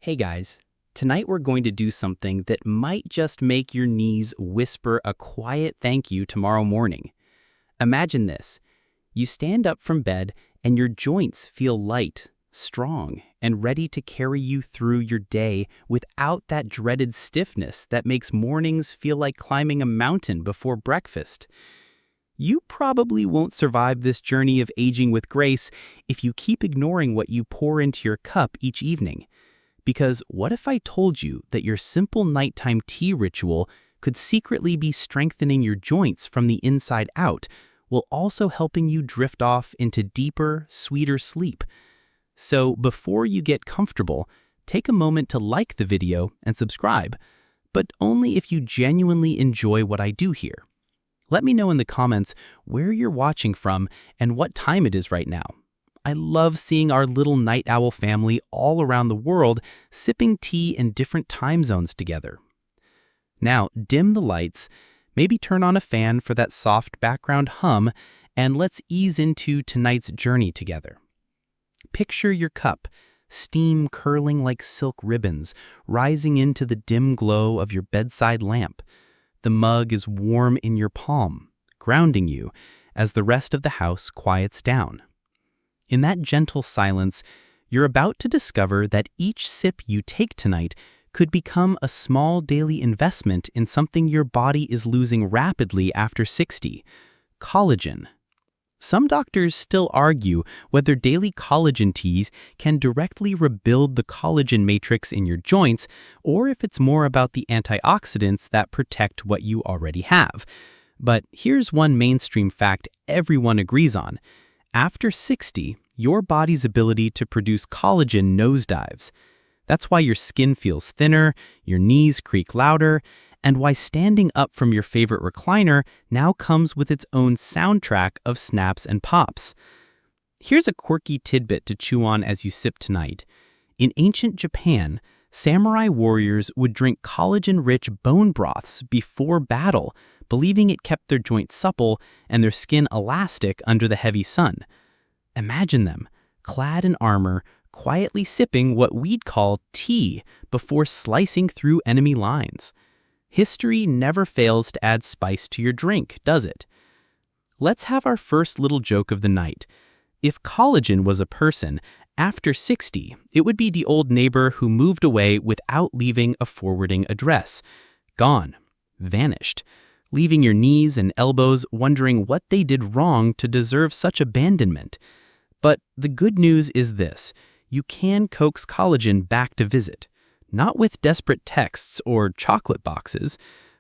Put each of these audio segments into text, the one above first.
Hey guys, tonight we're going to do something that might just make your knees whisper a quiet thank you tomorrow morning. Imagine this. You stand up from bed and your joints feel light, strong, and ready to carry you through your day without that dreaded stiffness that makes mornings feel like climbing a mountain before breakfast. You probably won't survive this journey of aging with grace if you keep ignoring what you pour into your cup each evening. Because what if I told you that your simple nighttime tea ritual could secretly be strengthening your joints from the inside out, while also helping you drift off into deeper, sweeter sleep? So before you get comfortable, take a moment to like the video and subscribe, but only if you genuinely enjoy what I do here. Let me know in the comments where you're watching from and what time it is right now. I love seeing our little night owl family all around the world sipping tea in different time zones together. Now, dim the lights, maybe turn on a fan for that soft background hum, and let's ease into tonight's journey together. Picture your cup, steam curling like silk ribbons, rising into the dim glow of your bedside lamp. The mug is warm in your palm, grounding you as the rest of the house quiets down. In that gentle silence, you're about to discover that each sip you take tonight could become a small daily investment in something your body is losing rapidly after 60, collagen. Some doctors still argue whether daily collagen teas can directly rebuild the collagen matrix in your joints or if it's more about the antioxidants that protect what you already have. But here's one mainstream fact everyone agrees on. After 60, your body's ability to produce collagen nosedives. That's why your skin feels thinner, your knees creak louder, and why standing up from your favorite recliner now comes with its own soundtrack of snaps and pops. Here's a quirky tidbit to chew on as you sip tonight. In ancient Japan, samurai warriors would drink collagen-rich bone broths before battle, believing it kept their joints supple and their skin elastic under the heavy sun. Imagine them, clad in armor, quietly sipping what we'd call tea before slicing through enemy lines. History never fails to add spice to your drink, does it? Let's have our first little joke of the night. If collagen was a person, after 60, it would be the old neighbor who moved away without leaving a forwarding address. Gone. Vanished. Leaving your knees and elbows wondering what they did wrong to deserve such abandonment. But the good news is this: you can coax collagen back to visit, not with desperate texts or chocolate boxes,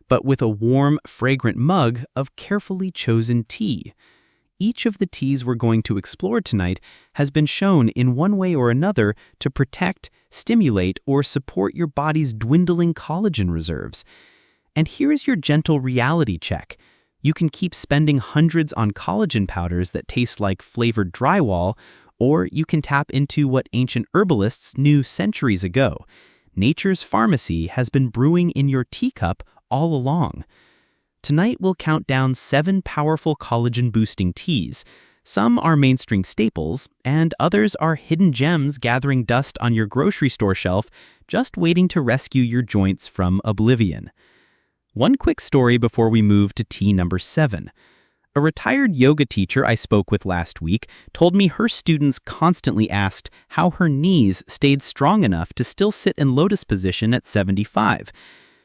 but with a warm, fragrant mug of carefully chosen tea. Each of the teas we're going to explore tonight has been shown in one way or another to protect, stimulate, or support your body's dwindling collagen reserves. And here's your gentle reality check. You can keep spending hundreds on collagen powders that taste like flavored drywall, or you can tap into what ancient herbalists knew centuries ago. Nature's pharmacy has been brewing in your teacup all along. Tonight we'll count down 7 powerful collagen-boosting teas. Some are mainstream staples, and others are hidden gems gathering dust on your grocery store shelf, just waiting to rescue your joints from oblivion. One quick story before we move to tea number 7. A retired yoga teacher I spoke with last week told me her students constantly asked how her knees stayed strong enough to still sit in lotus position at 75.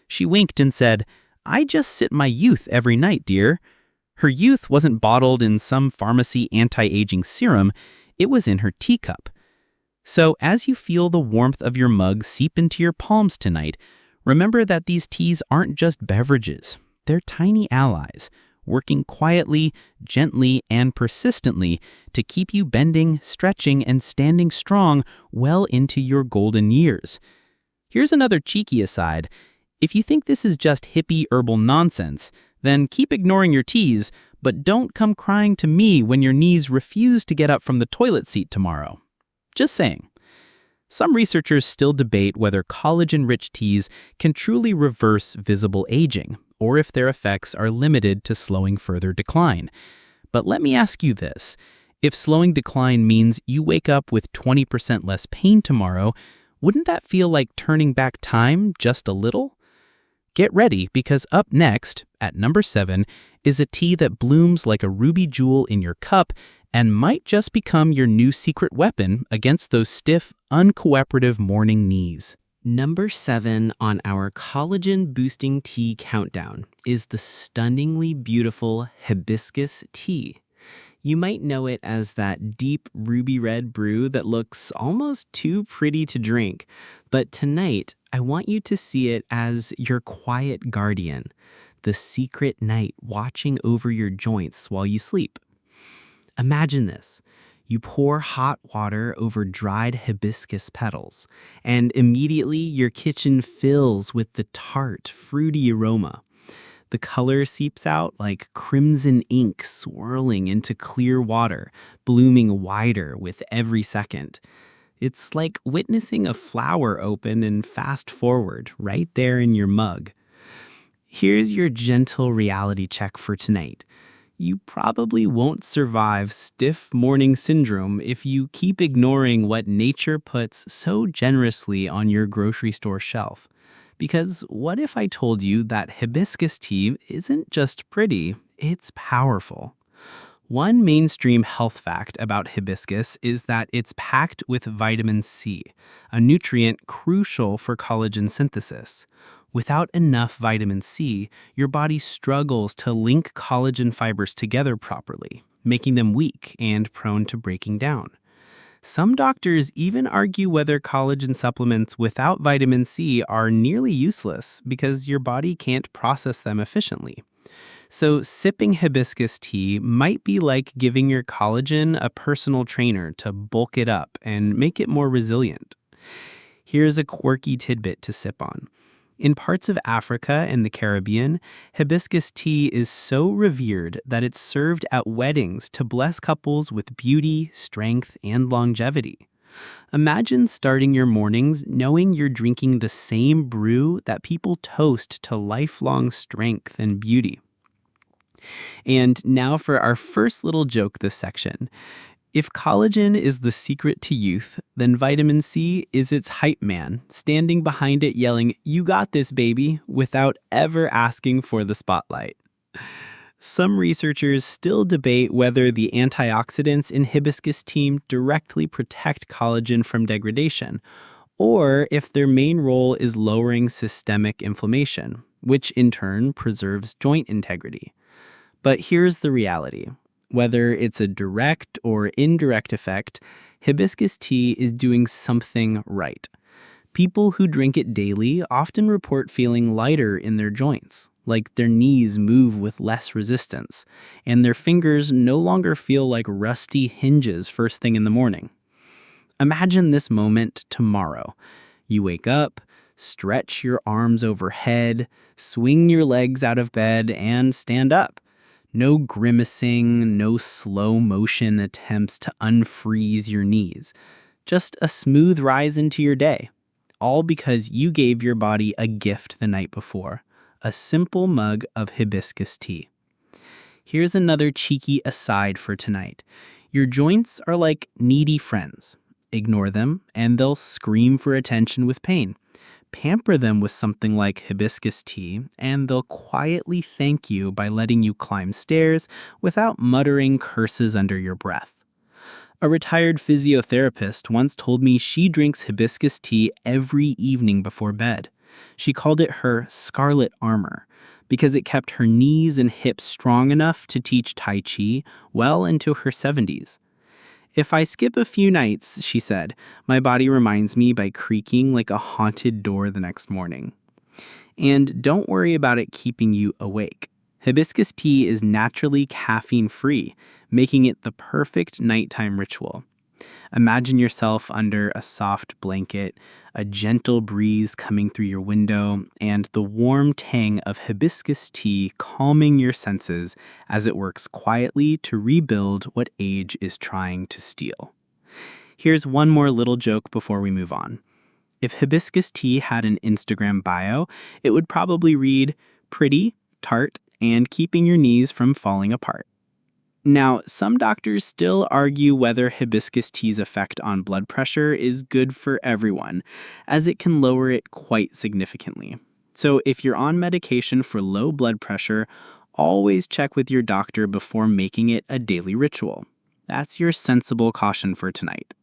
She winked and said, "I just sit my youth every night, dear." Her youth wasn't bottled in some pharmacy anti-aging serum, it was in her teacup. So as you feel the warmth of your mug seep into your palms tonight, remember that these teas aren't just beverages. They're tiny allies, working quietly, gently, and persistently to keep you bending, stretching, and standing strong well into your golden years. Here's another cheeky aside. If you think this is just hippie herbal nonsense, then keep ignoring your teas, but don't come crying to me when your knees refuse to get up from the toilet seat tomorrow. Just saying. Some researchers still debate whether collagen-rich teas can truly reverse visible aging, or if their effects are limited to slowing further decline. But let me ask you this. If slowing decline means you wake up with 20% less pain tomorrow, Wouldn't that feel like turning back time just a little? Get ready, because up next, at number 7, is a tea that blooms like a ruby jewel in your cup and might just become your new secret weapon against those stiff, uncooperative morning knees. Number 7 on our collagen-boosting tea countdown is the stunningly beautiful hibiscus tea. You might know it as that deep ruby red brew that looks almost too pretty to drink. But tonight, I want you to see it as your quiet guardian, the secret night watching over your joints while you sleep. Imagine this. You pour hot water over dried hibiscus petals, and immediately your kitchen fills with the tart, fruity aroma. The color seeps out like crimson ink swirling into clear water, blooming wider with every second. It's like witnessing a flower open and fast forward right there in your mug. Here's your gentle reality check for tonight. You probably won't survive stiff morning syndrome if you keep ignoring what nature puts so generously on your grocery store shelf. Because what if I told you that hibiscus tea isn't just pretty, it's powerful? One mainstream health fact about hibiscus is that it's packed with vitamin C, a nutrient crucial for collagen synthesis. Without enough vitamin C, your body struggles to link collagen fibers together properly, making them weak and prone to breaking down. Some doctors even argue whether collagen supplements without vitamin C are nearly useless because your body can't process them efficiently. So sipping hibiscus tea might be like giving your collagen a personal trainer to bulk it up and make it more resilient. Here's a quirky tidbit to sip on. In parts of Africa and the Caribbean, hibiscus tea is so revered that it's served at weddings to bless couples with beauty, strength, and longevity. Imagine starting your mornings knowing you're drinking the same brew that people toast to lifelong strength and beauty. And now for our first little joke this section. If collagen is the secret to youth, then vitamin C is its hype man, standing behind it yelling, "You got this, baby," without ever asking for the spotlight. Some researchers still debate whether the antioxidants in hibiscus tea directly protect collagen from degradation, or if their main role is lowering systemic inflammation, which in turn preserves joint integrity. But here's the reality. Whether it's a direct or indirect effect, hibiscus tea is doing something right. People who drink it daily often report feeling lighter in their joints, like their knees move with less resistance, and their fingers no longer feel like rusty hinges first thing in the morning. Imagine this moment tomorrow. You wake up, stretch your arms overhead, swing your legs out of bed, and stand up. No grimacing, no slow motion attempts to unfreeze your knees. Just a smooth rise into your day. All because you gave your body a gift the night before, a simple mug of hibiscus tea. Here's another cheeky aside for tonight. Your joints are like needy friends. Ignore them, and they'll scream for attention with pain. Pamper them with something like hibiscus tea, and they'll quietly thank you by letting you climb stairs without muttering curses under your breath. A retired physiotherapist once told me she drinks hibiscus tea every evening before bed. She called it her scarlet armor because it kept her knees and hips strong enough to teach Tai Chi well into her 70s. If I skip a few nights, she said, my body reminds me by creaking like a haunted door the next morning. And don't worry about it keeping you awake. Hibiscus tea is naturally caffeine-free, making it the perfect nighttime ritual. Imagine yourself under a soft blanket, a gentle breeze coming through your window, and the warm tang of hibiscus tea calming your senses as it works quietly to rebuild what age is trying to steal. Here's one more little joke before we move on. If hibiscus tea had an Instagram bio, it would probably read, pretty, tart, and keeping your knees from falling apart. Now, some doctors still argue whether hibiscus tea's effect on blood pressure is good for everyone, as it can lower it quite significantly. So, if you're on medication for low blood pressure, always check with your doctor before making it a daily ritual. That's your sensible caution for tonight.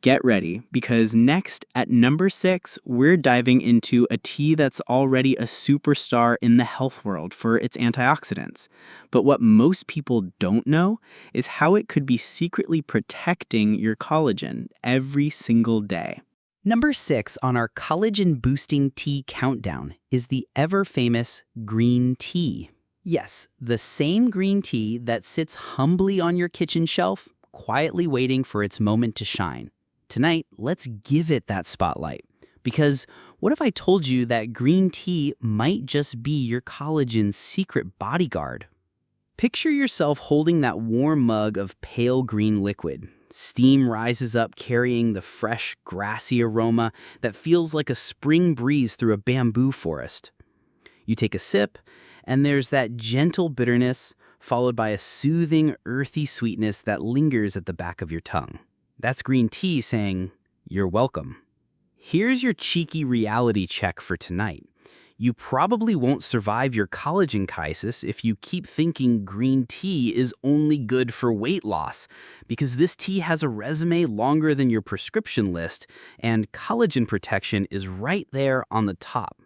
Get ready, because next, at number 6, we're diving into a tea that's already a superstar in the health world for its antioxidants. But what most people don't know is how it could be secretly protecting your collagen every single day. Number 6 on our collagen-boosting tea countdown is the ever-famous green tea. Yes, the same green tea that sits humbly on your kitchen shelf, quietly waiting for its moment to shine. Tonight, let's give it that spotlight. Because what if I told you that green tea might just be your collagen's secret bodyguard? Picture yourself holding that warm mug of pale green liquid. Steam rises up carrying the fresh, grassy aroma that feels like a spring breeze through a bamboo forest. You take a sip, and there's that gentle bitterness followed by a soothing, earthy sweetness that lingers at the back of your tongue. That's green tea saying, "You're welcome." Here's your cheeky reality check for tonight. You probably won't survive your collagen crisis if you keep thinking green tea is only good for weight loss, because this tea has a resume longer than your prescription list, and collagen protection is right there on the top.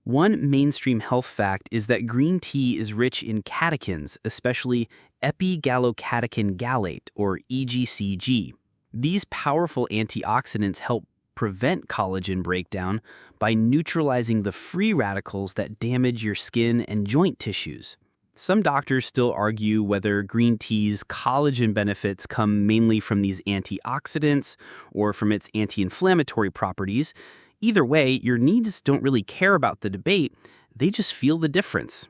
One mainstream health fact is that green tea is rich in catechins, especially epigallocatechin gallate, or EGCG. These powerful antioxidants help prevent collagen breakdown by neutralizing the free radicals that damage your skin and joint tissues. Some doctors still argue whether green tea's collagen benefits come mainly from these antioxidants or from its anti-inflammatory properties. Either way, your needs don't really care about the debate, they just feel the difference.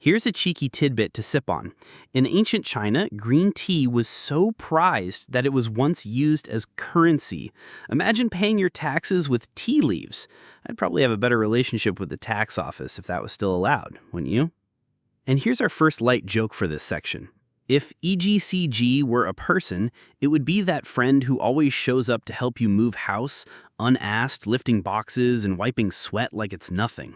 Here's a cheeky tidbit to sip on. In ancient China, green tea was so prized that it was once used as currency. Imagine paying your taxes with tea leaves. I'd probably have a better relationship with the tax office if that was still allowed, wouldn't you? And here's our first light joke for this section. If EGCG were a person, it would be that friend who always shows up to help you move house, unasked, lifting boxes and wiping sweat like it's nothing.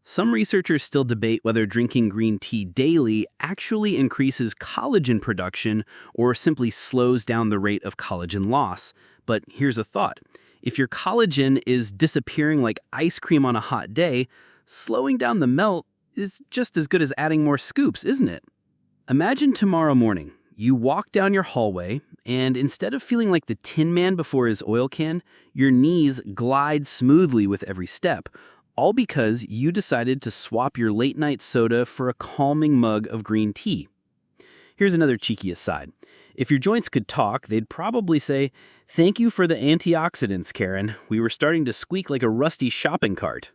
Some researchers still debate whether drinking green tea daily actually increases collagen production or simply slows down the rate of collagen loss. But here's a thought. If your collagen is disappearing like ice cream on a hot day, slowing down the melt is just as good as adding more scoops, isn't it? Imagine tomorrow morning, you walk down your hallway, and instead of feeling like the Tin Man before his oil can, your knees glide smoothly with every step, all because you decided to swap your late-night soda for a calming mug of green tea. Here's another cheeky aside. If your joints could talk, they'd probably say, "Thank you for the antioxidants, Karen. We were starting to squeak like a rusty shopping cart."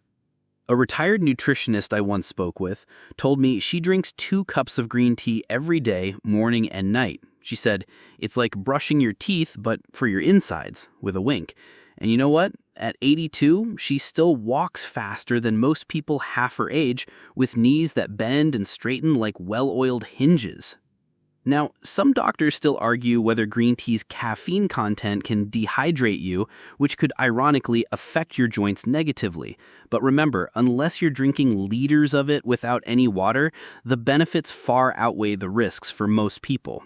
A retired nutritionist I once spoke with told me she drinks 2 cups of green tea every day, morning and night. She said, "It's like brushing your teeth, but for your insides," with a wink. And you know what? At 82, she still walks faster than most people half her age, with knees that bend and straighten like well-oiled hinges. Now, some doctors still argue whether green tea's caffeine content can dehydrate you, which could ironically affect your joints negatively. But remember, unless you're drinking liters of it without any water, the benefits far outweigh the risks for most people.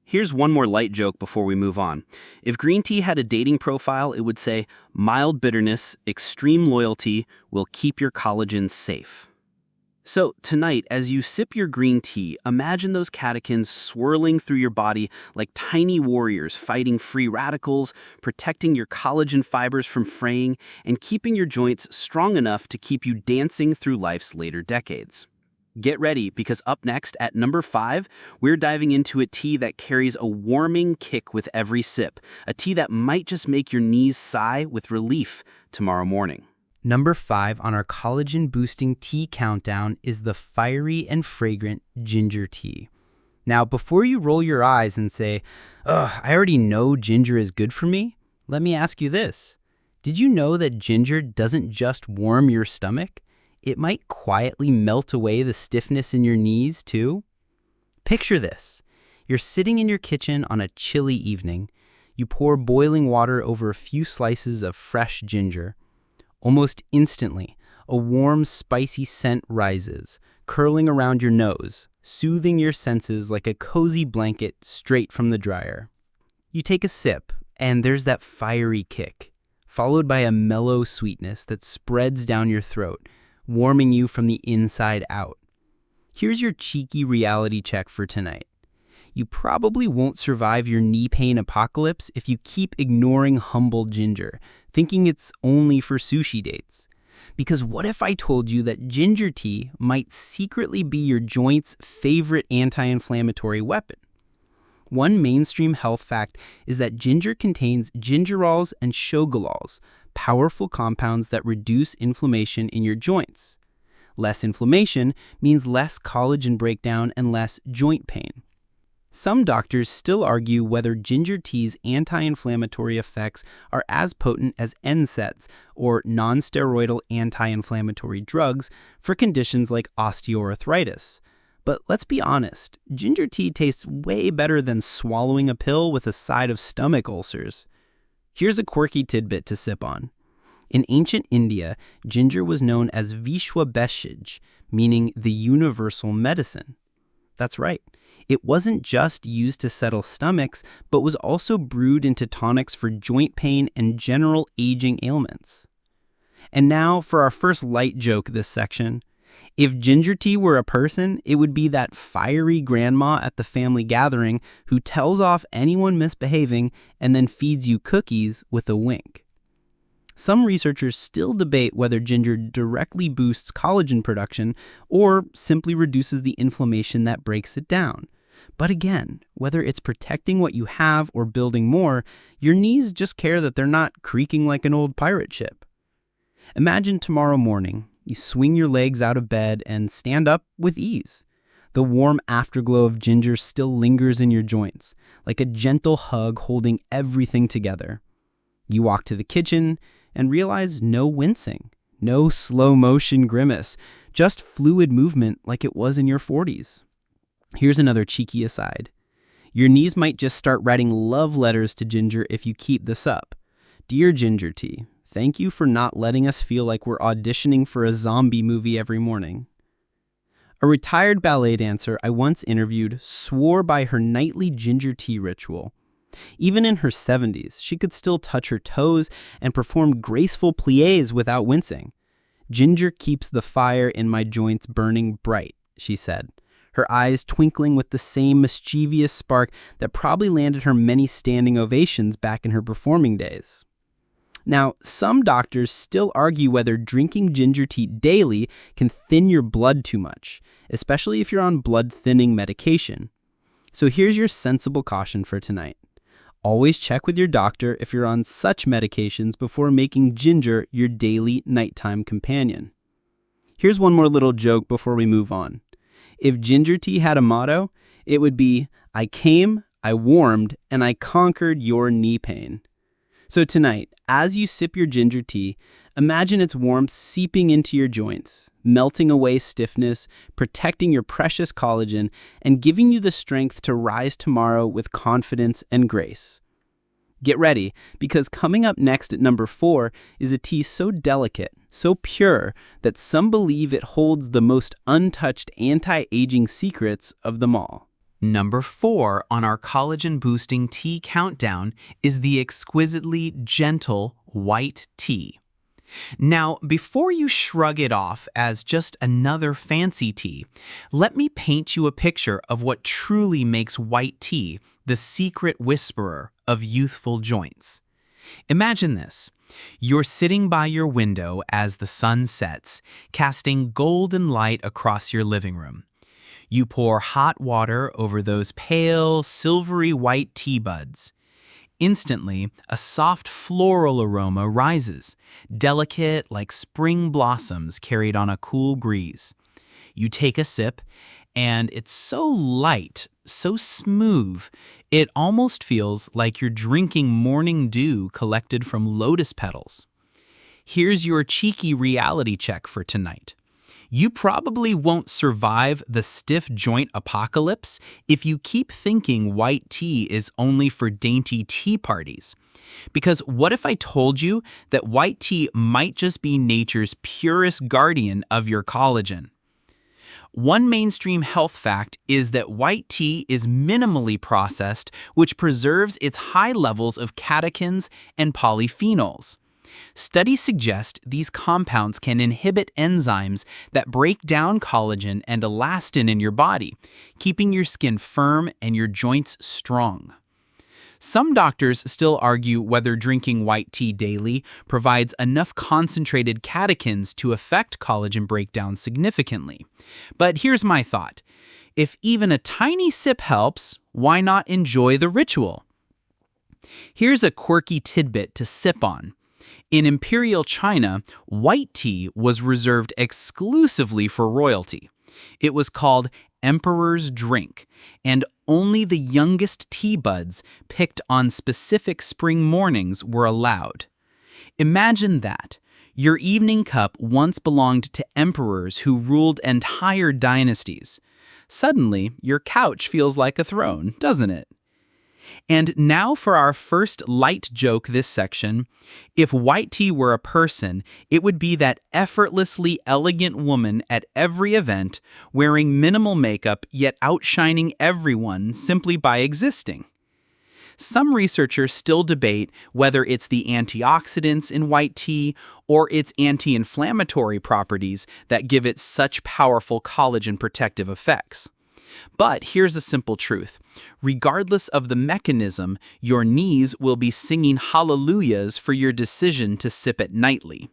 Here's one more light joke before we move on. If green tea had a dating profile, it would say, "Mild bitterness, extreme loyalty will keep your collagen safe." So tonight, as you sip your green tea, imagine those catechins swirling through your body like tiny warriors fighting free radicals, protecting your collagen fibers from fraying, and keeping your joints strong enough to keep you dancing through life's later decades. Get ready, because up next, at number 5, we're diving into a tea that carries a warming kick with every sip, a tea that might just make your knees sigh with relief tomorrow morning. Number 5 on our collagen-boosting tea countdown is the fiery and fragrant ginger tea. Now, before you roll your eyes and say, "Ugh, I already know ginger is good for me," let me ask you this. Did you know that ginger doesn't just warm your stomach? It might quietly melt away the stiffness in your knees, too. Picture this. You're sitting in your kitchen on a chilly evening. You pour boiling water over a few slices of fresh ginger. Almost instantly, a warm, spicy scent rises, curling around your nose, soothing your senses like a cozy blanket straight from the dryer. You take a sip, and there's that fiery kick, followed by a mellow sweetness that spreads down your throat, warming you from the inside out. Here's your cheeky reality check for tonight. You probably won't survive your knee pain apocalypse if you keep ignoring humble ginger, thinking it's only for sushi dates. Because what if I told you that ginger tea might secretly be your joint's favorite anti-inflammatory weapon? One mainstream health fact is that ginger contains gingerols and shogolols, powerful compounds that reduce inflammation in your joints. Less inflammation means less collagen breakdown and less joint pain. Some doctors still argue whether ginger tea's anti-inflammatory effects are as potent as NSAIDs, or non-steroidal anti-inflammatory drugs, for conditions like osteoarthritis. But let's be honest, ginger tea tastes way better than swallowing a pill with a side of stomach ulcers. Here's a quirky tidbit to sip on. In ancient India, ginger was known as Vishwa Bheshaj, meaning the universal medicine. That's right. It wasn't just used to settle stomachs, but was also brewed into tonics for joint pain and general aging ailments. And now for our first light joke this section. If ginger tea were a person, it would be that fiery grandma at the family gathering who tells off anyone misbehaving and then feeds you cookies with a wink. Some researchers still debate whether ginger directly boosts collagen production or simply reduces the inflammation that breaks it down. But again, whether it's protecting what you have or building more, your knees just care that they're not creaking like an old pirate ship. Imagine tomorrow morning, you swing your legs out of bed and stand up with ease. The warm afterglow of ginger still lingers in your joints, like a gentle hug holding everything together. You walk to the kitchen and realize no wincing, no slow motion grimace, just fluid movement like it was in your 40s. Here's another cheeky aside. Your knees might just start writing love letters to ginger if you keep this up. Dear ginger tea, thank you for not letting us feel like we're auditioning for a zombie movie every morning. A retired ballet dancer I once interviewed swore by her nightly ginger tea ritual. Even in her 70s, she could still touch her toes and perform graceful pliés without wincing. Ginger keeps the fire in my joints burning bright, she said, her eyes twinkling with the same mischievous spark that probably landed her many standing ovations back in her performing days. Now, some doctors still argue whether drinking ginger tea daily can thin your blood too much, especially if you're on blood-thinning medication. So here's your sensible caution for tonight. Always check with your doctor if you're on such medications before making ginger your daily nighttime companion. Here's one more little joke before we move on. If ginger tea had a motto, it would be, I came, I warmed, and I conquered your knee pain. So tonight, as you sip your ginger tea, imagine its warmth seeping into your joints, melting away stiffness, protecting your precious collagen, and giving you the strength to rise tomorrow with confidence and grace. Get ready, because coming up next at number 4 is a tea so delicate, so pure, that some believe it holds the most untouched anti-aging secrets of them all. Number 4 on our collagen-boosting tea countdown is the exquisitely gentle white tea. Now, before you shrug it off as just another fancy tea, let me paint you a picture of what truly makes white tea the secret whisperer of youthful joints. Imagine this. You're sitting by your window as the sun sets, casting golden light across your living room. You pour hot water over those pale, silvery white tea buds. Instantly, a soft floral aroma rises, delicate like spring blossoms carried on a cool breeze. You take a sip, and it's so light, so smooth, it almost feels like you're drinking morning dew collected from lotus petals. Here's your cheeky reality check for tonight. You probably won't survive the stiff joint apocalypse if you keep thinking white tea is only for dainty tea parties. Because what if I told you that white tea might just be nature's purest guardian of your collagen? One mainstream health fact is that white tea is minimally processed, which preserves its high levels of catechins and polyphenols. Studies suggest these compounds can inhibit enzymes that break down collagen and elastin in your body, keeping your skin firm and your joints strong. Some doctors still argue whether drinking white tea daily provides enough concentrated catechins to affect collagen breakdown significantly. But here's my thought. If even a tiny sip helps, why not enjoy the ritual? Here's a quirky tidbit to sip on. In Imperial China, white tea was reserved exclusively for royalty. It was called Emperor's Drink, and only the youngest tea buds picked on specific spring mornings were allowed. Imagine that. Your evening cup once belonged to emperors who ruled entire dynasties. Suddenly, your couch feels like a throne, doesn't it? And now for our first light joke this section. If white tea were a person, it would be that effortlessly elegant woman at every event, wearing minimal makeup yet outshining everyone simply by existing. Some researchers still debate whether it's the antioxidants in white tea or its anti-inflammatory properties that give it such powerful collagen protective effects. But here's a simple truth. Regardless of the mechanism, your knees will be singing hallelujahs for your decision to sip it nightly.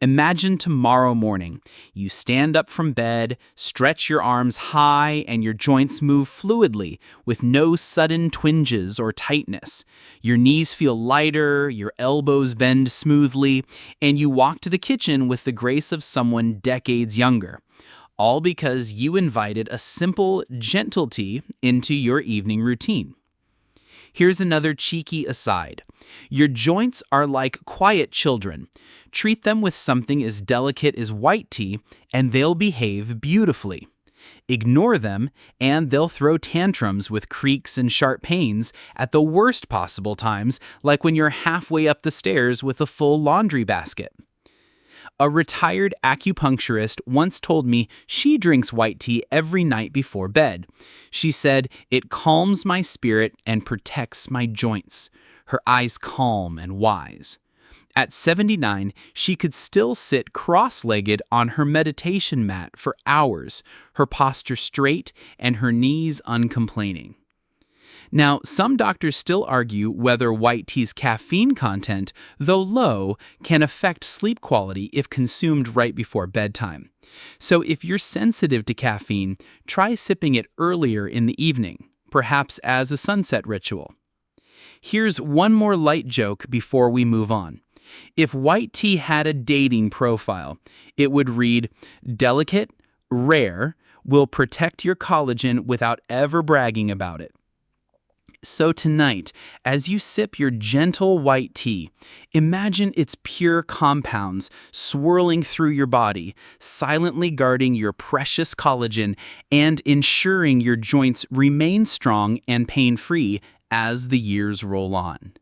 Imagine tomorrow morning. You stand up from bed, stretch your arms high, and your joints move fluidly with no sudden twinges or tightness. Your knees feel lighter, your elbows bend smoothly, and you walk to the kitchen with the grace of someone decades younger. All because you invited a simple, gentle tea into your evening routine. Here's another cheeky aside. Your joints are like quiet children. Treat them with something as delicate as white tea, and they'll behave beautifully. Ignore them, and they'll throw tantrums with creaks and sharp pains at the worst possible times, like when you're halfway up the stairs with a full laundry basket. A retired acupuncturist once told me she drinks white tea every night before bed. She said, "It calms my spirit and protects my joints." Her eyes calm and wise. At 79, she could still sit cross-legged on her meditation mat for hours, her posture straight and her knees uncomplaining. Now, some doctors still argue whether white tea's caffeine content, though low, can affect sleep quality if consumed right before bedtime. So if you're sensitive to caffeine, try sipping it earlier in the evening, perhaps as a sunset ritual. Here's one more light joke before we move on. If white tea had a dating profile, it would read, "Delicate, rare, will protect your collagen without ever bragging about it." So tonight, as you sip your gentle white tea, imagine its pure compounds swirling through your body, silently guarding your precious collagen and ensuring your joints remain strong and pain-free as the years roll on.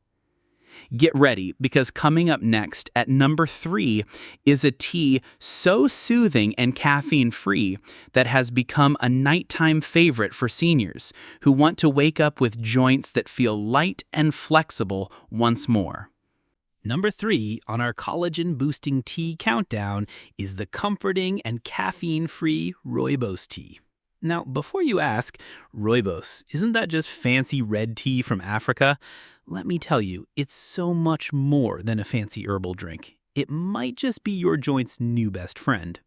Get ready, because coming up next at number 3 is a tea so soothing and caffeine-free that has become a nighttime favorite for seniors who want to wake up with joints that feel light and flexible once more. Number 3 on our collagen-boosting tea countdown is the comforting and caffeine-free rooibos tea. Now, before you ask, rooibos, isn't that just fancy red tea from Africa? Let me tell you, it's so much more than a fancy herbal drink. It might just be your joint's new best friend.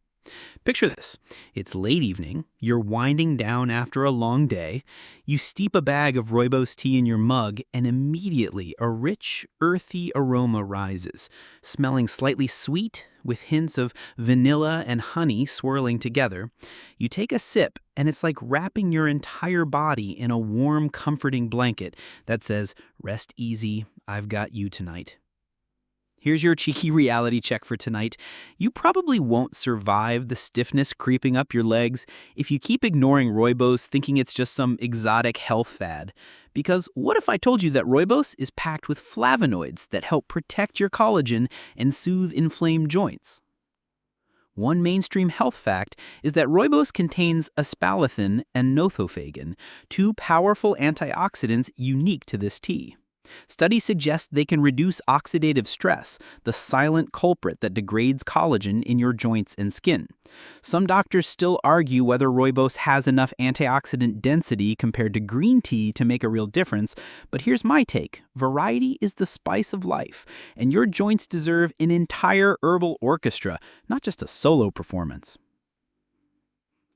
Picture this. It's late evening, you're winding down after a long day, you steep a bag of rooibos tea in your mug, and immediately a rich, earthy aroma rises, smelling slightly sweet with hints of vanilla and honey swirling together. You take a sip, and it's like wrapping your entire body in a warm, comforting blanket that says, "Rest easy, I've got you tonight." Here's your cheeky reality check for tonight. You probably won't survive the stiffness creeping up your legs if you keep ignoring rooibos thinking it's just some exotic health fad. Because what if I told you that rooibos is packed with flavonoids that help protect your collagen and soothe inflamed joints? One mainstream health fact is that rooibos contains aspalathin and nothofagin, two powerful antioxidants unique to this tea. Studies suggest they can reduce oxidative stress, the silent culprit that degrades collagen in your joints and skin. Some doctors still argue whether rooibos has enough antioxidant density compared to green tea to make a real difference, but here's my take. Variety is the spice of life, and your joints deserve an entire herbal orchestra, not just a solo performance.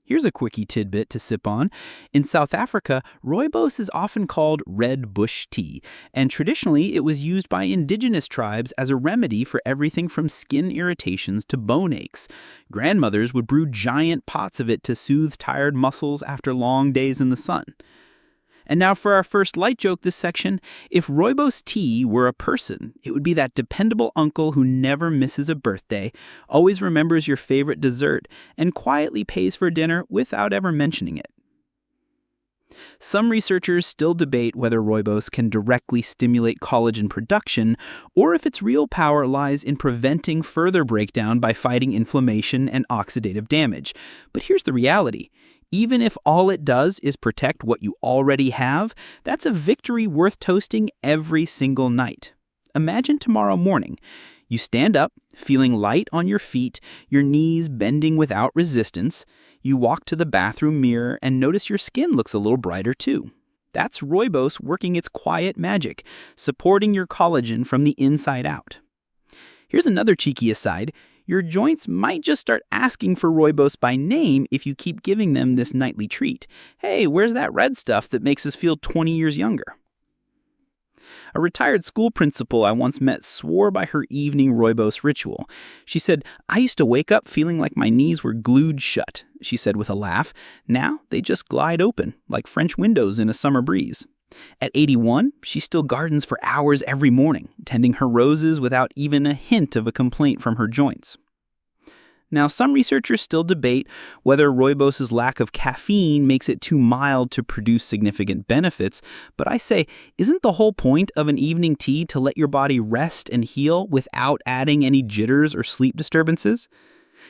Here's a quickie tidbit to sip on. In South Africa, rooibos is often called red bush tea, and traditionally it was used by indigenous tribes as a remedy for everything from skin irritations to bone aches. Grandmothers would brew giant pots of it to soothe tired muscles after long days in the sun. And now for our first light joke this section. If rooibos tea were a person, it would be that dependable uncle who never misses a birthday, always remembers your favorite dessert, and quietly pays for dinner without ever mentioning it. Some researchers still debate whether rooibos can directly stimulate collagen production, or if its real power lies in preventing further breakdown by fighting inflammation and oxidative damage. But here's the reality. Even if all it does is protect what you already have, that's a victory worth toasting every single night. Imagine tomorrow morning. You stand up, feeling light on your feet, your knees bending without resistance. You walk to the bathroom mirror and notice your skin looks a little brighter too. That's rooibos working its quiet magic, supporting your collagen from the inside out. Here's another cheeky aside. Your joints might just start asking for rooibos by name if you keep giving them this nightly treat. Hey, where's that red stuff that makes us feel 20 years younger? A retired school principal I once met swore by her evening rooibos ritual. She said, "I used to wake up feeling like my knees were glued shut," she said with a laugh. "Now they just glide open, like French windows in a summer breeze." At 81, she still gardens for hours every morning, tending her roses without even a hint of a complaint from her joints. Now, some researchers still debate whether rooibos' lack of caffeine makes it too mild to produce significant benefits, but I say, isn't the whole point of an evening tea to let your body rest and heal without adding any jitters or sleep disturbances?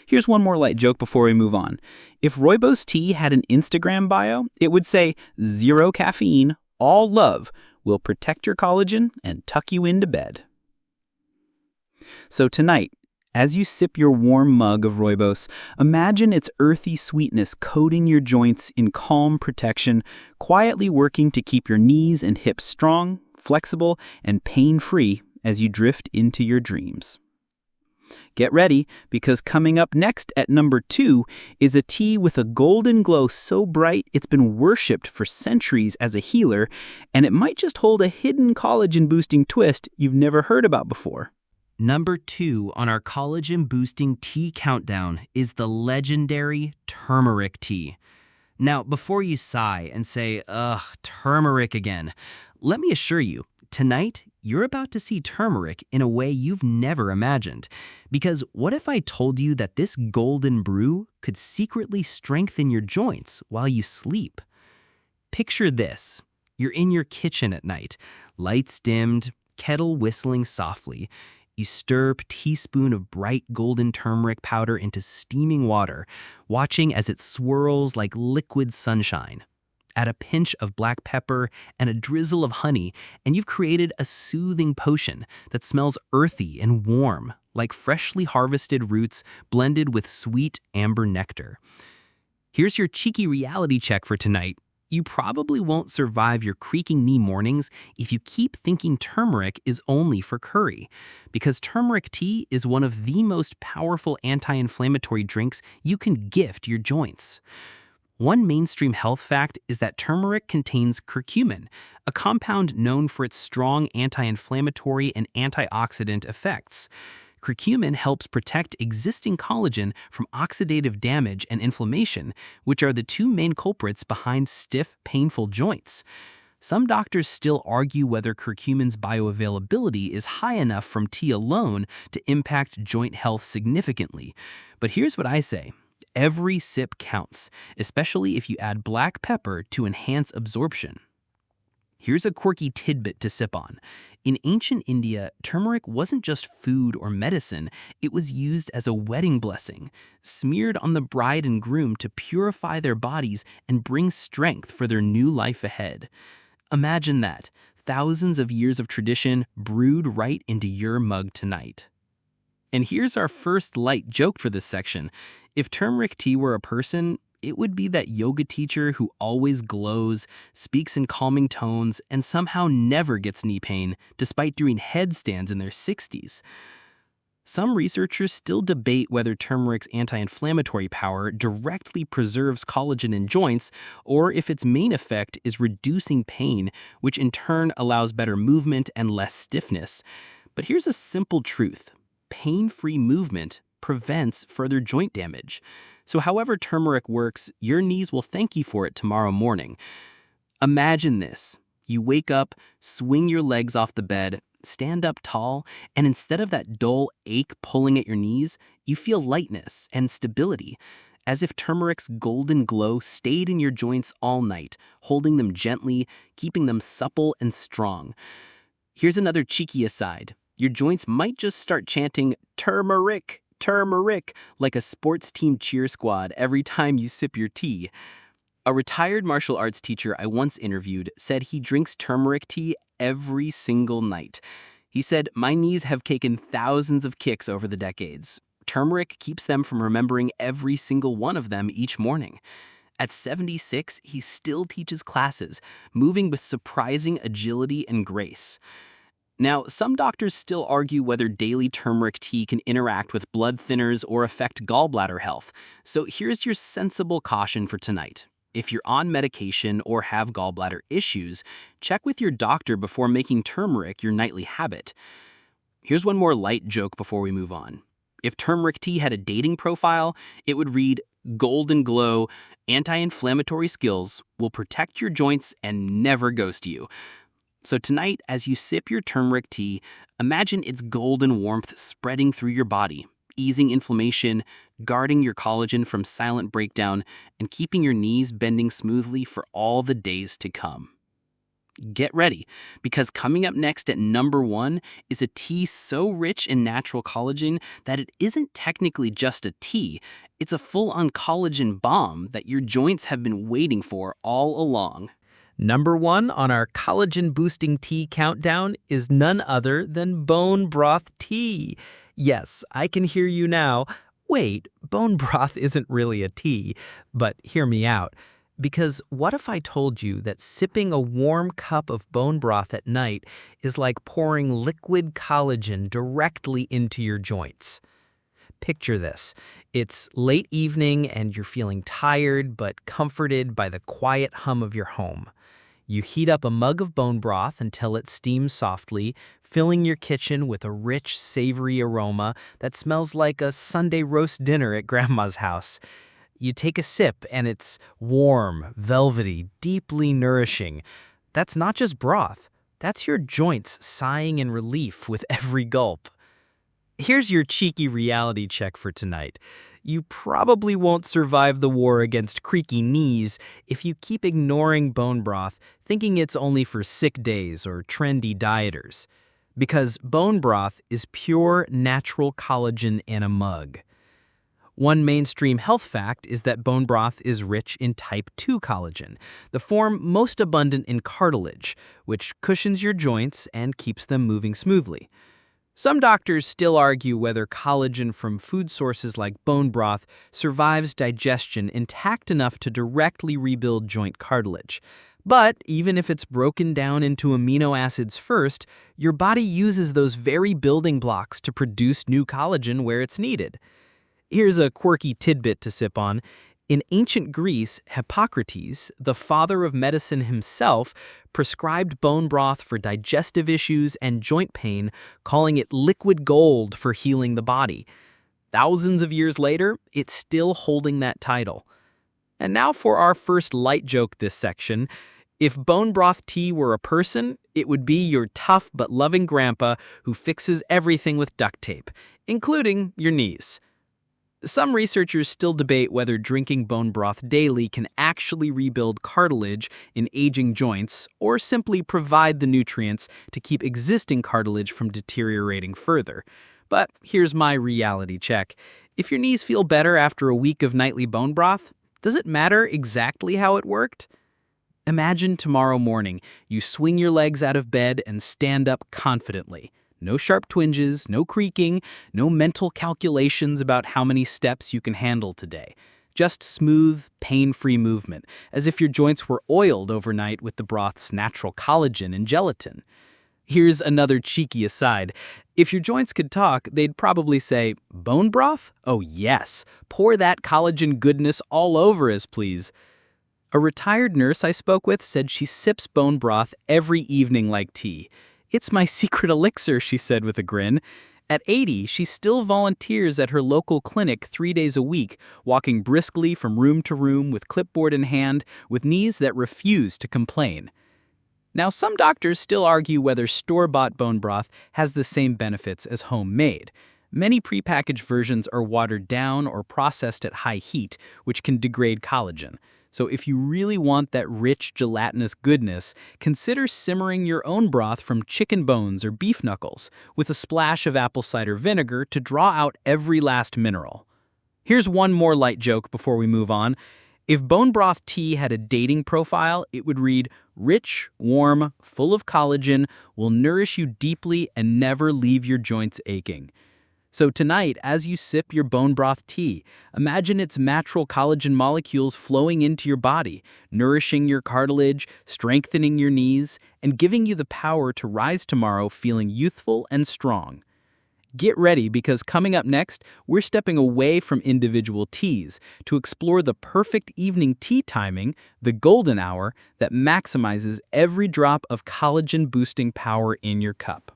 Here's one more light joke before we move on. If rooibos tea had an Instagram bio, it would say, "Zero caffeine, all love, will protect your collagen and tuck you into bed." So tonight, as you sip your warm mug of rooibos, imagine its earthy sweetness coating your joints in calm protection, quietly working to keep your knees and hips strong, flexible, and pain-free as you drift into your dreams. Get ready, because coming up next at number 2 is a tea with a golden glow so bright it's been worshipped for centuries as a healer, and it might just hold a hidden collagen-boosting twist you've never heard about before. Number 2 on our collagen-boosting tea countdown is the legendary turmeric tea. Now, before you sigh and say, "Ugh, turmeric again," let me assure you, tonight, you're about to see turmeric in a way you've never imagined. Because what if I told you that this golden brew could secretly strengthen your joints while you sleep? Picture this. You're in your kitchen at night, lights dimmed, kettle whistling softly. You stir a teaspoon of bright golden turmeric powder into steaming water, watching as it swirls like liquid sunshine. Add a pinch of black pepper and a drizzle of honey, and you've created a soothing potion that smells earthy and warm, like freshly harvested roots blended with sweet amber nectar. Here's your cheeky reality check for tonight. You probably won't survive your creaking knee mornings if you keep thinking turmeric is only for curry, because turmeric tea is one of the most powerful anti-inflammatory drinks you can gift your joints. One mainstream health fact is that turmeric contains curcumin, a compound known for its strong anti-inflammatory and antioxidant effects. Curcumin helps protect existing collagen from oxidative damage and inflammation, which are the two main culprits behind stiff, painful joints. Some doctors still argue whether curcumin's bioavailability is high enough from tea alone to impact joint health significantly. But here's what I say. Every sip counts, especially if you add black pepper to enhance absorption. Here's a quirky tidbit to sip on. In ancient India, turmeric wasn't just food or medicine, it was used as a wedding blessing, smeared on the bride and groom to purify their bodies and bring strength for their new life ahead. Imagine that, thousands of years of tradition brewed right into your mug tonight. And here's our first light joke for this section. If turmeric tea were a person, it would be that yoga teacher who always glows, speaks in calming tones, and somehow never gets knee pain, despite doing headstands in their 60s. Some researchers still debate whether turmeric's anti-inflammatory power directly preserves collagen in joints, or if its main effect is reducing pain, which in turn allows better movement and less stiffness. But here's a simple truth. Pain-free movement prevents further joint damage. So however turmeric works, your knees will thank you for it tomorrow morning. Imagine this. You wake up, swing your legs off the bed, stand up tall, and instead of that dull ache pulling at your knees, you feel lightness and stability, as if turmeric's golden glow stayed in your joints all night, holding them gently, keeping them supple and strong. Here's another cheeky aside. Your joints might just start chanting, "Turmeric, turmeric," like a sports team cheer squad every time you sip your tea. A retired martial arts teacher I once interviewed said he drinks turmeric tea every single night. He said, "My knees have taken thousands of kicks over the decades. Turmeric keeps them from remembering every single one of them each morning." At 76, he still teaches classes, moving with surprising agility and grace. Now, some doctors still argue whether daily turmeric tea can interact with blood thinners or affect gallbladder health. So here's your sensible caution for tonight. If you're on medication or have gallbladder issues, check with your doctor before making turmeric your nightly habit. Here's one more light joke before we move on. If turmeric tea had a dating profile, it would read, "Golden glow, anti-inflammatory skills, will protect your joints and never ghost you." So tonight, as you sip your turmeric tea, imagine its golden warmth spreading through your body, easing inflammation, guarding your collagen from silent breakdown, and keeping your knees bending smoothly for all the days to come. Get ready, because coming up next at number 1 is a tea so rich in natural collagen that it isn't technically just a tea, it's a full-on collagen bomb that your joints have been waiting for all along. Number 1 on our collagen-boosting tea countdown is none other than bone broth tea. Yes, I can hear you now. Wait, bone broth isn't really a tea, but hear me out. Because what if I told you that sipping a warm cup of bone broth at night is like pouring liquid collagen directly into your joints? Picture this. It's late evening and you're feeling tired but comforted by the quiet hum of your home. You heat up a mug of bone broth until it steams softly, filling your kitchen with a rich, savory aroma that smells like a Sunday roast dinner at Grandma's house. You take a sip and it's warm, velvety, deeply nourishing. That's not just broth. That's your joints sighing in relief with every gulp. Here's your cheeky reality check for tonight. You probably won't survive the war against creaky knees if you keep ignoring bone broth, thinking it's only for sick days or trendy dieters. Because bone broth is pure natural collagen in a mug. One mainstream health fact is that bone broth is rich in type 2 collagen, the form most abundant in cartilage, which cushions your joints and keeps them moving smoothly. Some doctors still argue whether collagen from food sources like bone broth survives digestion intact enough to directly rebuild joint cartilage. But even if it's broken down into amino acids first, your body uses those very building blocks to produce new collagen where it's needed. Here's a quirky tidbit to sip on. In ancient Greece, Hippocrates, the father of medicine himself, prescribed bone broth for digestive issues and joint pain, calling it liquid gold for healing the body. Thousands of years later, it's still holding that title. And now for our first light joke this section. If bone broth tea were a person, it would be your tough but loving grandpa who fixes everything with duct tape, including your knees. Some researchers still debate whether drinking bone broth daily can actually rebuild cartilage in aging joints or simply provide the nutrients to keep existing cartilage from deteriorating further. But here's my reality check. If your knees feel better after a week of nightly bone broth, does it matter exactly how it worked? Imagine tomorrow morning, you swing your legs out of bed and stand up confidently. No sharp twinges, no creaking, no mental calculations about how many steps you can handle today. Just smooth, pain-free movement, as if your joints were oiled overnight with the broth's natural collagen and gelatin. Here's another cheeky aside. If your joints could talk, they'd probably say, "Bone broth? Oh yes, pour that collagen goodness all over us, please." A retired nurse I spoke with said she sips bone broth every evening like tea. "It's my secret elixir," she said with a grin. At 80, she still volunteers at her local clinic 3 days a week, walking briskly from room to room with clipboard in hand, with knees that refuse to complain. Now, some doctors still argue whether store-bought bone broth has the same benefits as homemade. Many prepackaged versions are watered down or processed at high heat, which can degrade collagen. So if you really want that rich, gelatinous goodness, consider simmering your own broth from chicken bones or beef knuckles, with a splash of apple cider vinegar to draw out every last mineral. Here's one more light joke before we move on. If bone broth tea had a dating profile, it would read, "Rich, warm, full of collagen, will nourish you deeply and never leave your joints aching." So tonight, as you sip your bone broth tea, imagine its natural collagen molecules flowing into your body, nourishing your cartilage, strengthening your knees, and giving you the power to rise tomorrow feeling youthful and strong. Get ready, because coming up next, we're stepping away from individual teas to explore the perfect evening tea timing, the golden hour, that maximizes every drop of collagen-boosting power in your cup.